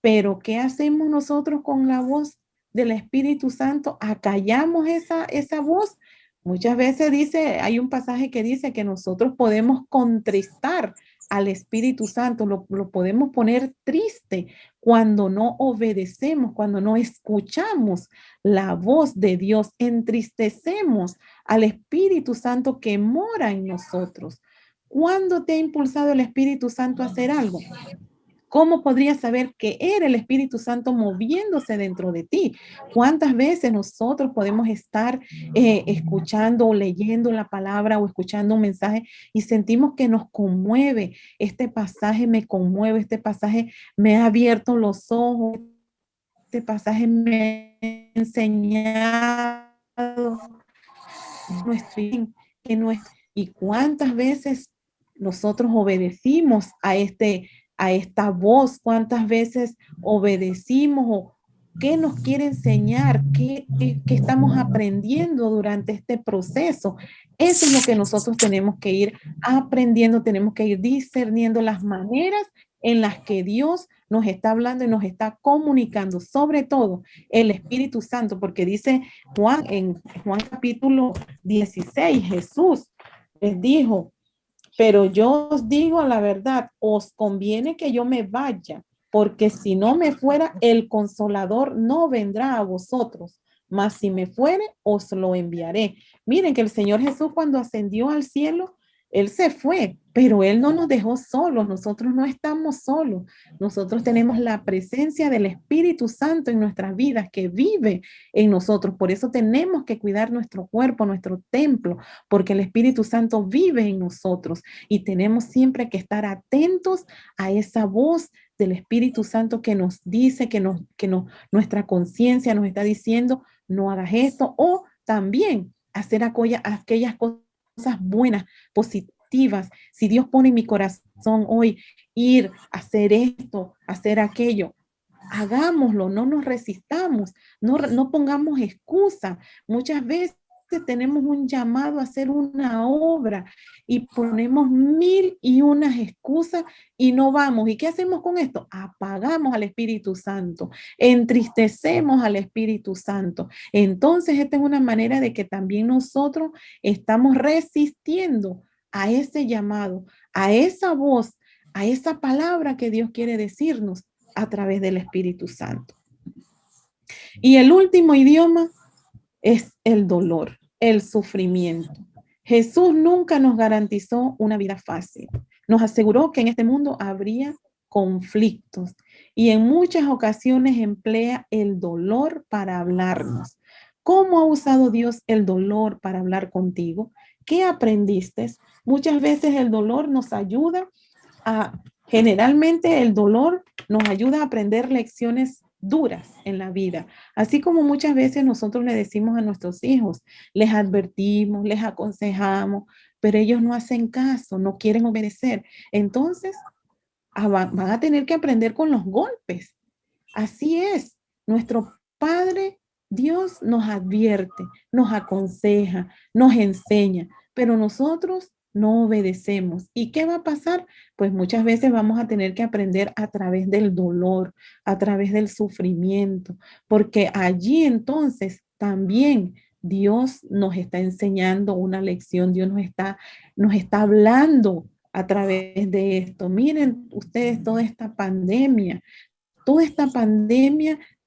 Pero ¿qué hacemos nosotros con la voz del Espíritu Santo? ¿Acallamos esa voz? Muchas veces hay un pasaje que dice que nosotros podemos contristar al Espíritu Santo, lo podemos poner triste cuando no obedecemos, cuando no escuchamos la voz de Dios, entristecemos al Espíritu Santo que mora en nosotros. ¿Cuándo te ha impulsado el Espíritu Santo a hacer algo? ¿Cómo podrías saber que era el Espíritu Santo moviéndose dentro de ti? ¿Cuántas veces nosotros podemos estar escuchando o leyendo la palabra o escuchando un mensaje y sentimos que nos conmueve? Este pasaje me conmueve, este pasaje me ha abierto los ojos, este pasaje me ha enseñado y cuántas veces nosotros obedecimos a esta voz, cuántas veces obedecimos o qué nos quiere enseñar, qué estamos aprendiendo durante este proceso. Eso es lo que nosotros tenemos que ir aprendiendo, tenemos que ir discerniendo las maneras en las que Dios nos está hablando y nos está comunicando, sobre todo el Espíritu Santo, porque dice Juan en Juan capítulo 16, Jesús les dijo, pero yo os digo la verdad, os conviene que yo me vaya, porque si no me fuera, el Consolador no vendrá a vosotros, mas si me fuere, os lo enviaré. Miren que el Señor Jesús cuando ascendió al cielo, Él se fue, pero Él no nos dejó solos, nosotros no estamos solos, nosotros tenemos la presencia del Espíritu Santo en nuestras vidas que vive en nosotros, por eso tenemos que cuidar nuestro cuerpo, nuestro templo, porque el Espíritu Santo vive en nosotros y tenemos siempre que estar atentos a esa voz del Espíritu Santo que nos dice, nuestra conciencia nos está diciendo, no hagas esto, o también hacer aquellas cosas buenas, positivas. Si Dios pone en mi corazón hoy ir a hacer esto, hacer aquello, hagámoslo, no nos resistamos, no pongamos excusa. Muchas veces tenemos un llamado a hacer una obra y ponemos 1001 excusas y no vamos. ¿Y qué hacemos con esto? Apagamos al Espíritu Santo, entristecemos al Espíritu Santo. Entonces, esta es una manera de que también nosotros estamos resistiendo a ese llamado, a esa voz, a esa palabra que Dios quiere decirnos a través del Espíritu Santo. Y el último idioma es el dolor, el sufrimiento. Jesús nunca nos garantizó una vida fácil. Nos aseguró que en este mundo habría conflictos y en muchas ocasiones emplea el dolor para hablarnos. ¿Cómo ha usado Dios el dolor para hablar contigo? ¿Qué aprendiste? Muchas veces el dolor nos ayuda generalmente el dolor nos ayuda a aprender lecciones duras en la vida, así como muchas veces nosotros le decimos a nuestros hijos, les advertimos, les aconsejamos, pero ellos no hacen caso, no quieren obedecer. Entonces, van a tener que aprender con los golpes. Así es, nuestro Padre Dios nos advierte, nos aconseja, nos enseña, pero nosotros no obedecemos. ¿Y qué va a pasar? Pues muchas veces vamos a tener que aprender a través del dolor, a través del sufrimiento, porque allí entonces también Dios nos está enseñando una lección, Dios nos está hablando a través de esto. Miren ustedes toda esta pandemia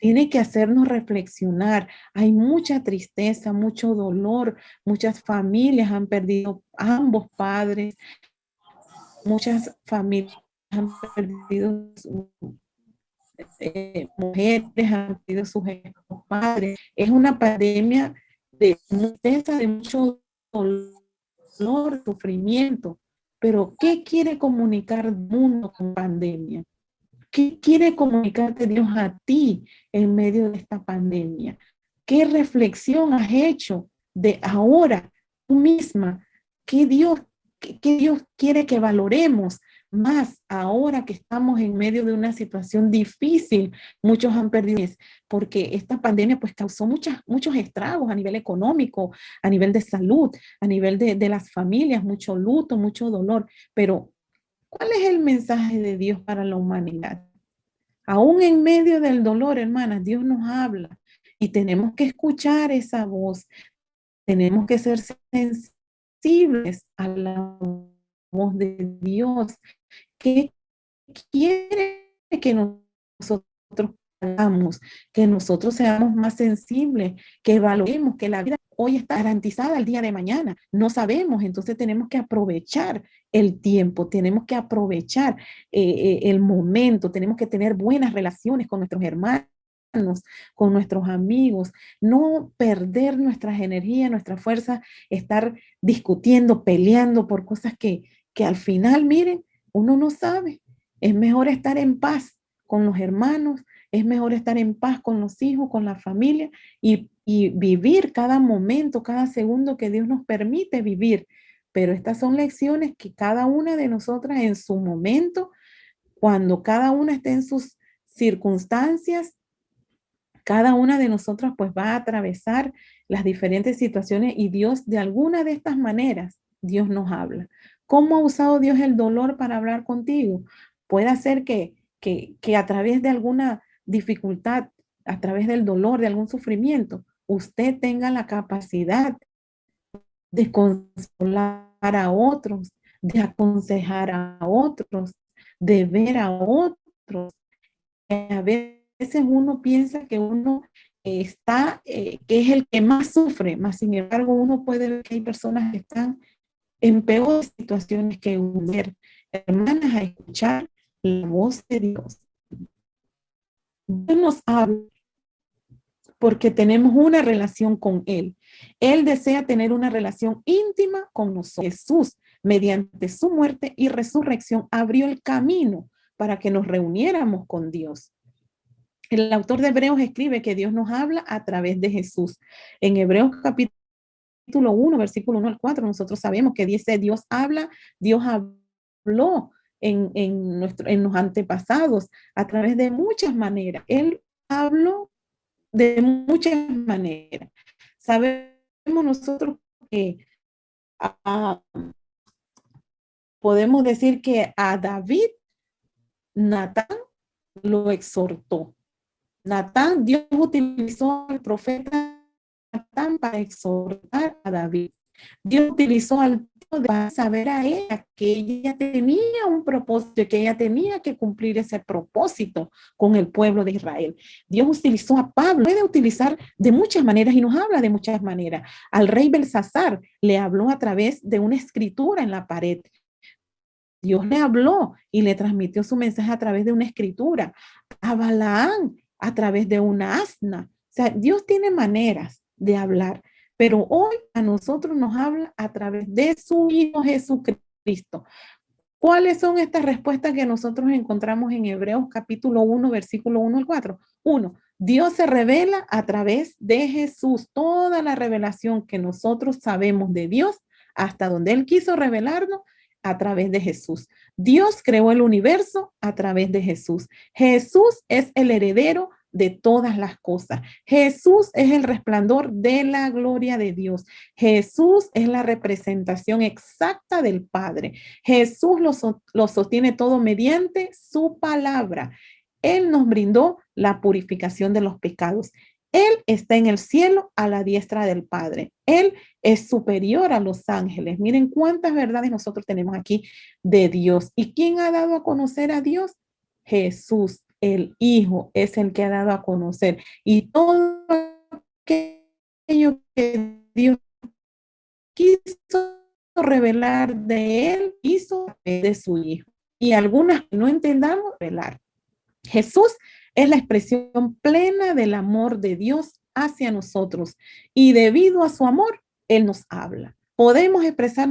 tiene que hacernos reflexionar. Hay mucha tristeza, mucho dolor, muchas familias han perdido ambos padres, muchas familias han perdido mujeres, han perdido sus padres. Es una pandemia de tristeza, de mucho dolor, sufrimiento. Pero ¿qué quiere comunicar el mundo con pandemia? ¿Qué quiere comunicarte Dios a ti en medio de esta pandemia? ¿Qué reflexión has hecho de ahora tú misma? ¿Qué Dios quiere que valoremos más ahora que estamos en medio de una situación difícil? Muchos han perdido, porque esta pandemia pues causó muchos estragos a nivel económico, a nivel de salud, a nivel de las familias, mucho luto, mucho dolor, pero ¿cuál es el mensaje de Dios para la humanidad? Aún en medio del dolor, hermanas, Dios nos habla y tenemos que escuchar esa voz. Tenemos que ser sensibles a la voz de Dios. ¿Qué quiere que nosotros hagamos? Que nosotros seamos más sensibles, que valoremos que la vida hoy está garantizada el día de mañana. No sabemos, entonces tenemos que aprovechar el tiempo, tenemos que aprovechar el momento, tenemos que tener buenas relaciones con nuestros hermanos, con nuestros amigos, no perder nuestras energías, nuestra fuerza, estar discutiendo, peleando por cosas que al final, miren, uno no sabe. Es mejor estar en paz con los hermanos, es mejor estar en paz con los hijos, con la familia y vivir cada momento, cada segundo que Dios nos permite vivir. Pero estas son lecciones que cada una de nosotras en su momento, cuando cada una esté en sus circunstancias, cada una de nosotras pues va a atravesar las diferentes situaciones y Dios de alguna de estas maneras, Dios nos habla. ¿Cómo ha usado Dios el dolor para hablar contigo? Puede ser que a través de alguna dificultad, a través del dolor, de algún sufrimiento, usted tenga la capacidad de consolar a otros, de aconsejar a otros, de ver a otros. A veces uno piensa que uno que es el que más sufre, más sin embargo uno puede ver que hay personas que están en peores situaciones que uno. Hermanas, a escuchar la voz de Dios. Dios nos habla porque tenemos una relación con Él. Él desea tener una relación íntima con nosotros. Jesús, mediante su muerte y resurrección, abrió el camino para que nos reuniéramos con Dios. El autor de Hebreos escribe que Dios nos habla a través de Jesús. En Hebreos capítulo 1, versículo 1 al 4, nosotros sabemos que dice Dios habla, Dios habló en los antepasados a través de muchas maneras. Él habló de muchas maneras. Sabemos nosotros que podemos decir que a David, Natán lo exhortó. Natán, Dios utilizó al profeta Natán para exhortar a David. Dios utilizó al tío para saber a ella que ella tenía un propósito, que ella tenía que cumplir ese propósito con el pueblo de Israel. Dios utilizó a Pablo, puede utilizar de muchas maneras y nos habla de muchas maneras. Al rey Belsasar le habló a través de una escritura en la pared. Dios le habló y le transmitió su mensaje a través de una escritura. A Balaán a través de una asna. O sea, Dios tiene maneras de hablar, pero hoy a nosotros nos habla a través de su Hijo Jesucristo. ¿Cuáles son estas respuestas que nosotros encontramos en Hebreos capítulo 1, versículo 1 al 4? 1. Dios se revela a través de Jesús. Toda la revelación que nosotros sabemos de Dios, hasta donde Él quiso revelarnos, a través de Jesús. Dios creó el universo a través de Jesús. Jesús es el heredero de todas las cosas. Jesús es el resplandor de la gloria de Dios. Jesús es la representación exacta del Padre. Jesús lo sostiene todo mediante su palabra. Él nos brindó la purificación de los pecados. Él está en el cielo a la diestra del Padre. Él es superior a los ángeles. Miren cuántas verdades nosotros tenemos aquí de Dios. ¿Y quién ha dado a conocer a Dios? Jesús, el Hijo, es el que ha dado a conocer. Y todo aquello que Dios quiso revelar de Él, hizo de su Hijo. Y algunas que no entendamos, revelar. Jesús es la expresión plena del amor de Dios hacia nosotros y debido a su amor, Él nos habla. Podemos expresar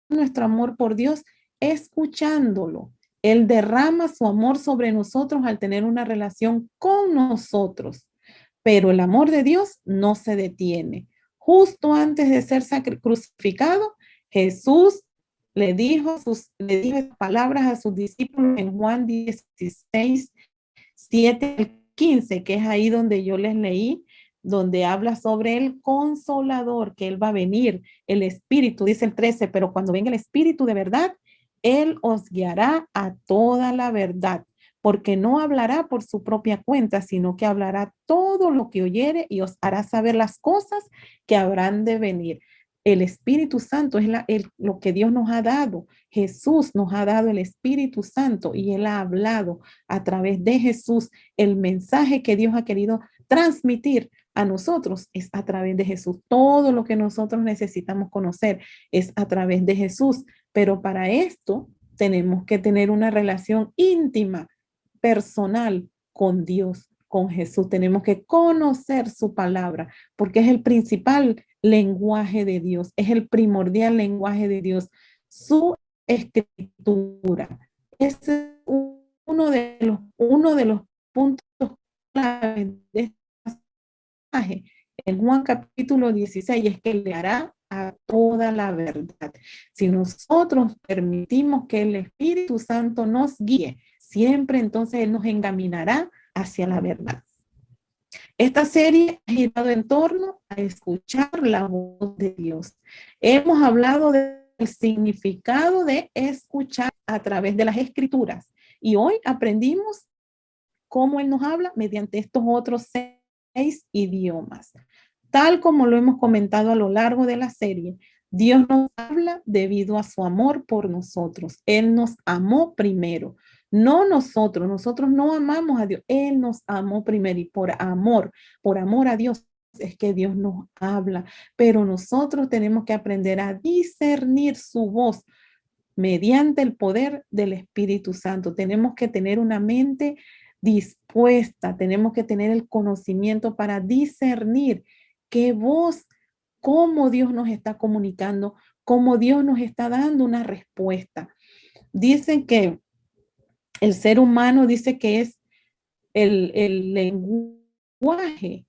nuestro amor por Dios escuchándolo. Él derrama su amor sobre nosotros al tener una relación con nosotros, pero el amor de Dios no se detiene. Justo antes de ser crucificado, Jesús le dijo palabras a sus discípulos en Juan 16, 7 al 15, que es ahí donde yo les leí, donde habla sobre el Consolador, que Él va a venir, el Espíritu, dice el 13, pero cuando venga el Espíritu de verdad, Él os guiará a toda la verdad, porque no hablará por su propia cuenta, sino que hablará todo lo que oyere y os hará saber las cosas que habrán de venir. El Espíritu Santo es lo que Dios nos ha dado. Jesús nos ha dado el Espíritu Santo y Él ha hablado a través de Jesús. El mensaje que Dios ha querido transmitir a nosotros es a través de Jesús. Todo lo que nosotros necesitamos conocer es a través de Jesús. Pero para esto tenemos que tener una relación íntima, personal con Dios, con Jesús. Tenemos que conocer su palabra porque es el principal lenguaje de Dios, es el primordial lenguaje de Dios, su escritura. Ese es uno de los puntos clave de este pasaje en Juan capítulo 16, es que le hará a toda la verdad. Si nosotros permitimos que el Espíritu Santo nos guíe, siempre entonces Él nos encaminará hacia la verdad. Esta serie ha girado en torno a escuchar la voz de Dios. Hemos hablado del significado de escuchar a través de las escrituras y hoy aprendimos cómo Él nos habla mediante estos otros 6 idiomas. Tal como lo hemos comentado a lo largo de la serie, Dios nos habla debido a su amor por nosotros. Él nos amó primero. No nosotros no amamos a Dios, Él nos amó primero y por amor a Dios es que Dios nos habla, pero nosotros tenemos que aprender a discernir su voz mediante el poder del Espíritu Santo. Tenemos que tener una mente dispuesta, tenemos que tener el conocimiento para discernir qué voz, cómo Dios nos está comunicando, cómo Dios nos está dando una respuesta. Dicen que el ser humano dice que es el lenguaje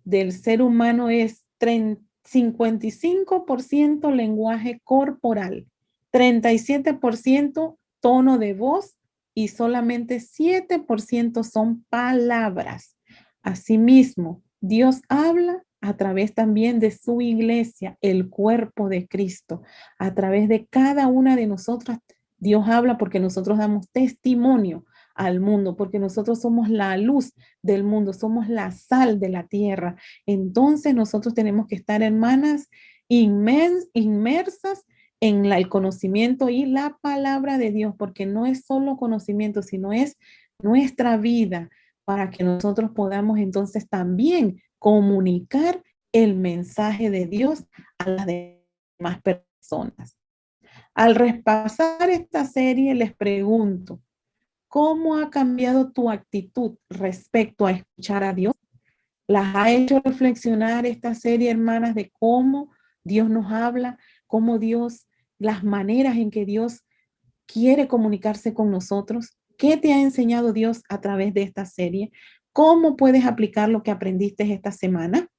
del ser humano es 55% lenguaje corporal, 37% tono de voz y solamente 7% son palabras. Asimismo, Dios habla a través también de su iglesia, el cuerpo de Cristo. A través de cada una de nosotras, Dios habla porque nosotros damos testimonio al mundo, porque nosotros somos la luz del mundo, somos la sal de la tierra. Entonces nosotros tenemos que estar, hermanas, inmersas en el conocimiento y la palabra de Dios, porque no es solo conocimiento, sino es nuestra vida, para que nosotros podamos entonces también comunicar el mensaje de Dios a las demás personas. Al repasar esta serie, les pregunto, ¿cómo ha cambiado tu actitud respecto a escuchar a Dios? ¿Las ha hecho reflexionar esta serie, hermanas, de cómo Dios nos habla, cómo Dios, las maneras en que Dios quiere comunicarse con nosotros? ¿Qué te ha enseñado Dios a través de esta serie? ¿Cómo puedes aplicar lo que aprendiste esta semana?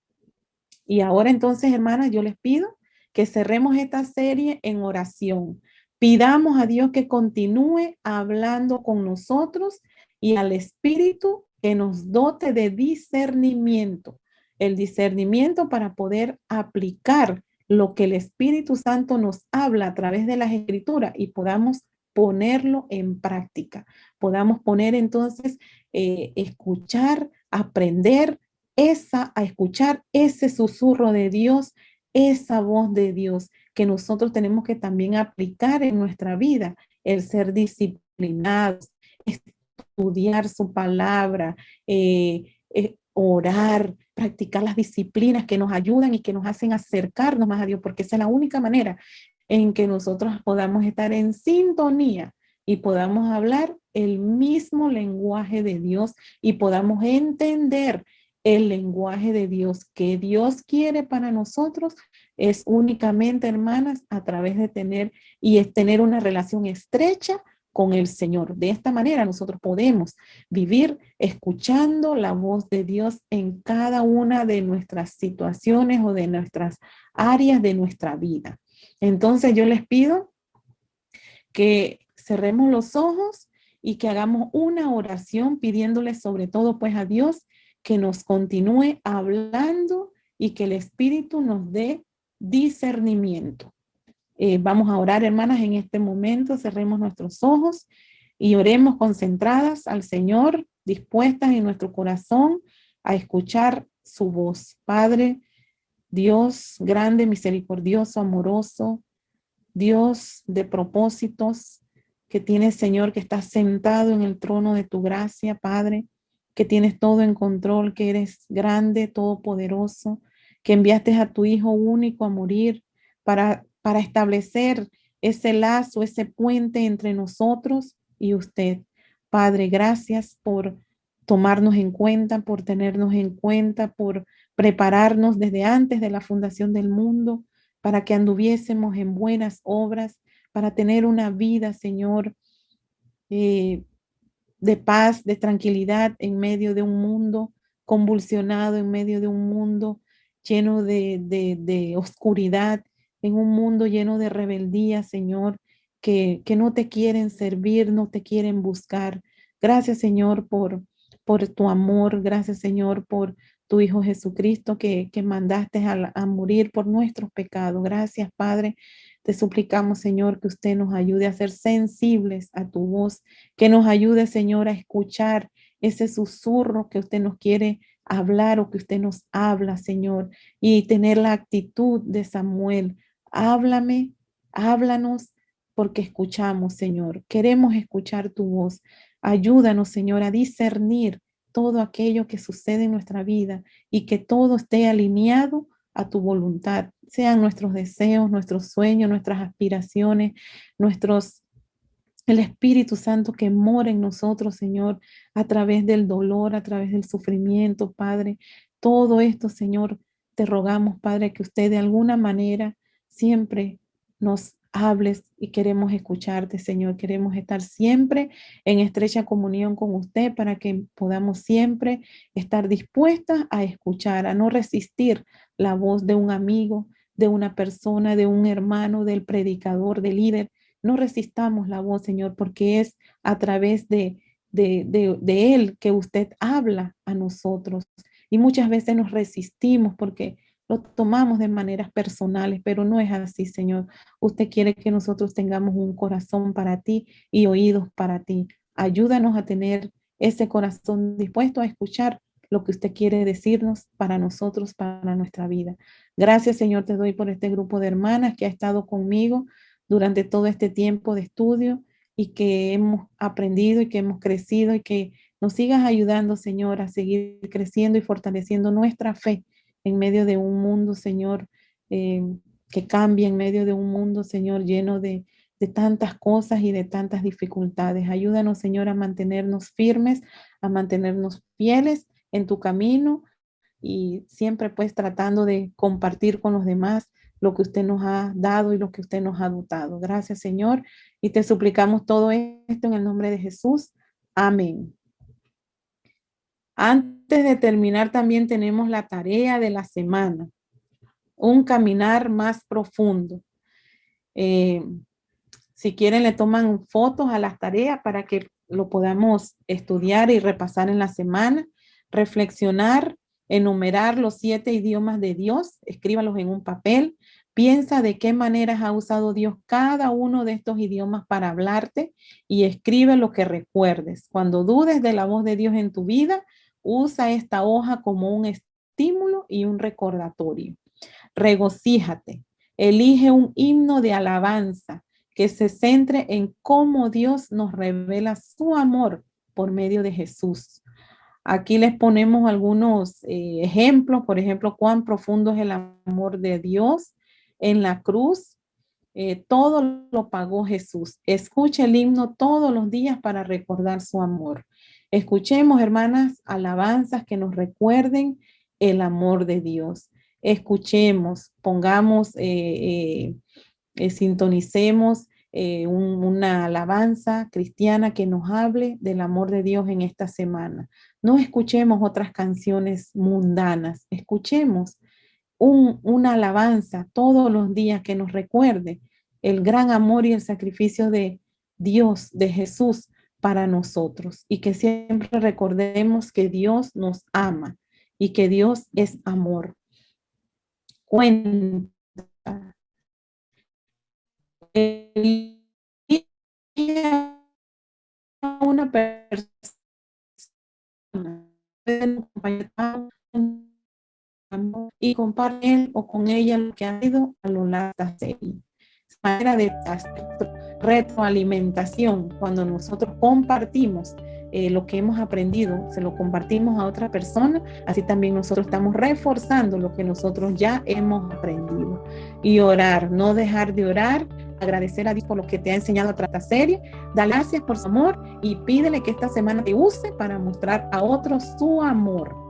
Y ahora entonces, hermanas, yo les pido que cerremos esta serie en oración. Pidamos a Dios que continúe hablando con nosotros y al Espíritu que nos dote de discernimiento, el discernimiento para poder aplicar lo que el Espíritu Santo nos habla a través de las Escrituras y podamos ponerlo en práctica. Podamos poner entonces, escuchar, aprender a escuchar ese susurro de Dios, esa voz de Dios que nosotros tenemos que también aplicar en nuestra vida, el ser disciplinados, estudiar su palabra, orar, practicar las disciplinas que nos ayudan y que nos hacen acercarnos más a Dios, porque esa es la única manera en que nosotros podamos estar en sintonía y podamos hablar el mismo lenguaje de Dios y podamos entender el lenguaje de Dios que Dios quiere para nosotros es únicamente, hermanas, a través de tener una relación estrecha con el Señor. De esta manera nosotros podemos vivir escuchando la voz de Dios en cada una de nuestras situaciones o de nuestras áreas de nuestra vida. Entonces yo les pido que cerremos los ojos y que hagamos una oración pidiéndole sobre todo pues a Dios que nos continúe hablando y que el Espíritu nos dé discernimiento. Vamos a orar, hermanas, en este momento. Cerremos nuestros ojos y oremos concentradas al Señor, dispuestas en nuestro corazón a escuchar su voz. Padre, Dios grande, misericordioso, amoroso, Dios de propósitos, que tienes, Señor, que estás sentado en el trono de tu gracia, Padre, que tienes todo en control, que eres grande, todopoderoso, que enviaste a tu Hijo único a morir para establecer ese lazo, ese puente entre nosotros y usted. Padre, gracias por tomarnos en cuenta, por tenernos en cuenta, por prepararnos desde antes de la fundación del mundo, para que anduviésemos en buenas obras, para tener una vida, Señor, de paz, de tranquilidad en medio de un mundo convulsionado, en medio de un mundo lleno de oscuridad, en un mundo lleno de rebeldía, Señor, que no te quieren servir, no te quieren buscar. Gracias, Señor, por tu amor. Gracias, Señor, por tu Hijo Jesucristo que mandaste a morir por nuestros pecados. Gracias, Padre. Te suplicamos, Señor, que usted nos ayude a ser sensibles a tu voz, que nos ayude, Señor, a escuchar ese susurro que usted nos quiere hablar o que usted nos habla, Señor, y tener la actitud de Samuel. Háblame, háblanos, porque escuchamos, Señor. Queremos escuchar tu voz. Ayúdanos, Señor, a discernir todo aquello que sucede en nuestra vida y que todo esté alineado a tu voluntad, sean nuestros deseos, nuestros sueños, nuestras aspiraciones, el Espíritu Santo que mora en nosotros, Señor, a través del dolor, a través del sufrimiento, Padre. Todo esto, Señor, te rogamos, Padre, que usted de alguna manera siempre nos hables y queremos escucharte, Señor. Queremos estar siempre en estrecha comunión con usted para que podamos siempre estar dispuestas a escuchar, a no resistir la voz de un amigo, de una persona, de un hermano, del predicador, del líder. No resistamos la voz, Señor, porque es a través de Él que usted habla a nosotros. Y muchas veces nos resistimos porque lo tomamos de maneras personales, pero no es así, Señor. Usted quiere que nosotros tengamos un corazón para ti y oídos para ti. Ayúdanos a tener ese corazón dispuesto a escuchar lo que usted quiere decirnos para nosotros, para nuestra vida. Gracias, Señor, te doy por este grupo de hermanas que ha estado conmigo durante todo este tiempo de estudio y que hemos aprendido y que hemos crecido y que nos sigas ayudando, Señor, a seguir creciendo y fortaleciendo nuestra fe en medio de un mundo, Señor, que cambia, en medio de un mundo, Señor, lleno de tantas cosas y de tantas dificultades. Ayúdanos, Señor, a mantenernos firmes, a mantenernos fieles en tu camino y siempre pues tratando de compartir con los demás lo que usted nos ha dado y lo que usted nos ha dotado. Gracias, Señor, y te suplicamos todo esto en el nombre de Jesús. Amén. Antes de terminar, también tenemos la tarea de la semana, un caminar más profundo. Si quieren, le toman fotos a las tareas para que lo podamos estudiar y repasar en la semana, reflexionar, enumerar los 7 idiomas de Dios, escríbalos en un papel, piensa de qué maneras ha usado Dios cada uno de estos idiomas para hablarte y escribe lo que recuerdes. Cuando dudes de la voz de Dios en tu vida, usa esta hoja como un estímulo y un recordatorio. Regocíjate, elige un himno de alabanza que se centre en cómo Dios nos revela su amor por medio de Jesús. Aquí les ponemos algunos ejemplos, por ejemplo, cuán profundo es el amor de Dios en la cruz. Todo lo pagó Jesús. Escuche el himno todos los días para recordar su amor. Escuchemos, hermanas, alabanzas que nos recuerden el amor de Dios. Escuchemos, pongamos, sintonicemos una alabanza cristiana que nos hable del amor de Dios en esta semana. No escuchemos otras canciones mundanas, escuchemos una alabanza todos los días que nos recuerde el gran amor y el sacrificio de Dios, de Jesús para nosotros, y que siempre recordemos que Dios nos ama y que Dios es amor. Cuenta una persona y comparte él o con ella lo que ha ido a lo largo de la serie. Manera de retroalimentación, cuando nosotros compartimos lo que hemos aprendido, se lo compartimos a otra persona, así también nosotros estamos reforzando lo que nosotros ya hemos aprendido. Y orar, no dejar de orar, agradecer a Dios por lo que te ha enseñado a tratar serie, dar gracias por su amor y pídele que esta semana te use para mostrar a otros su amor.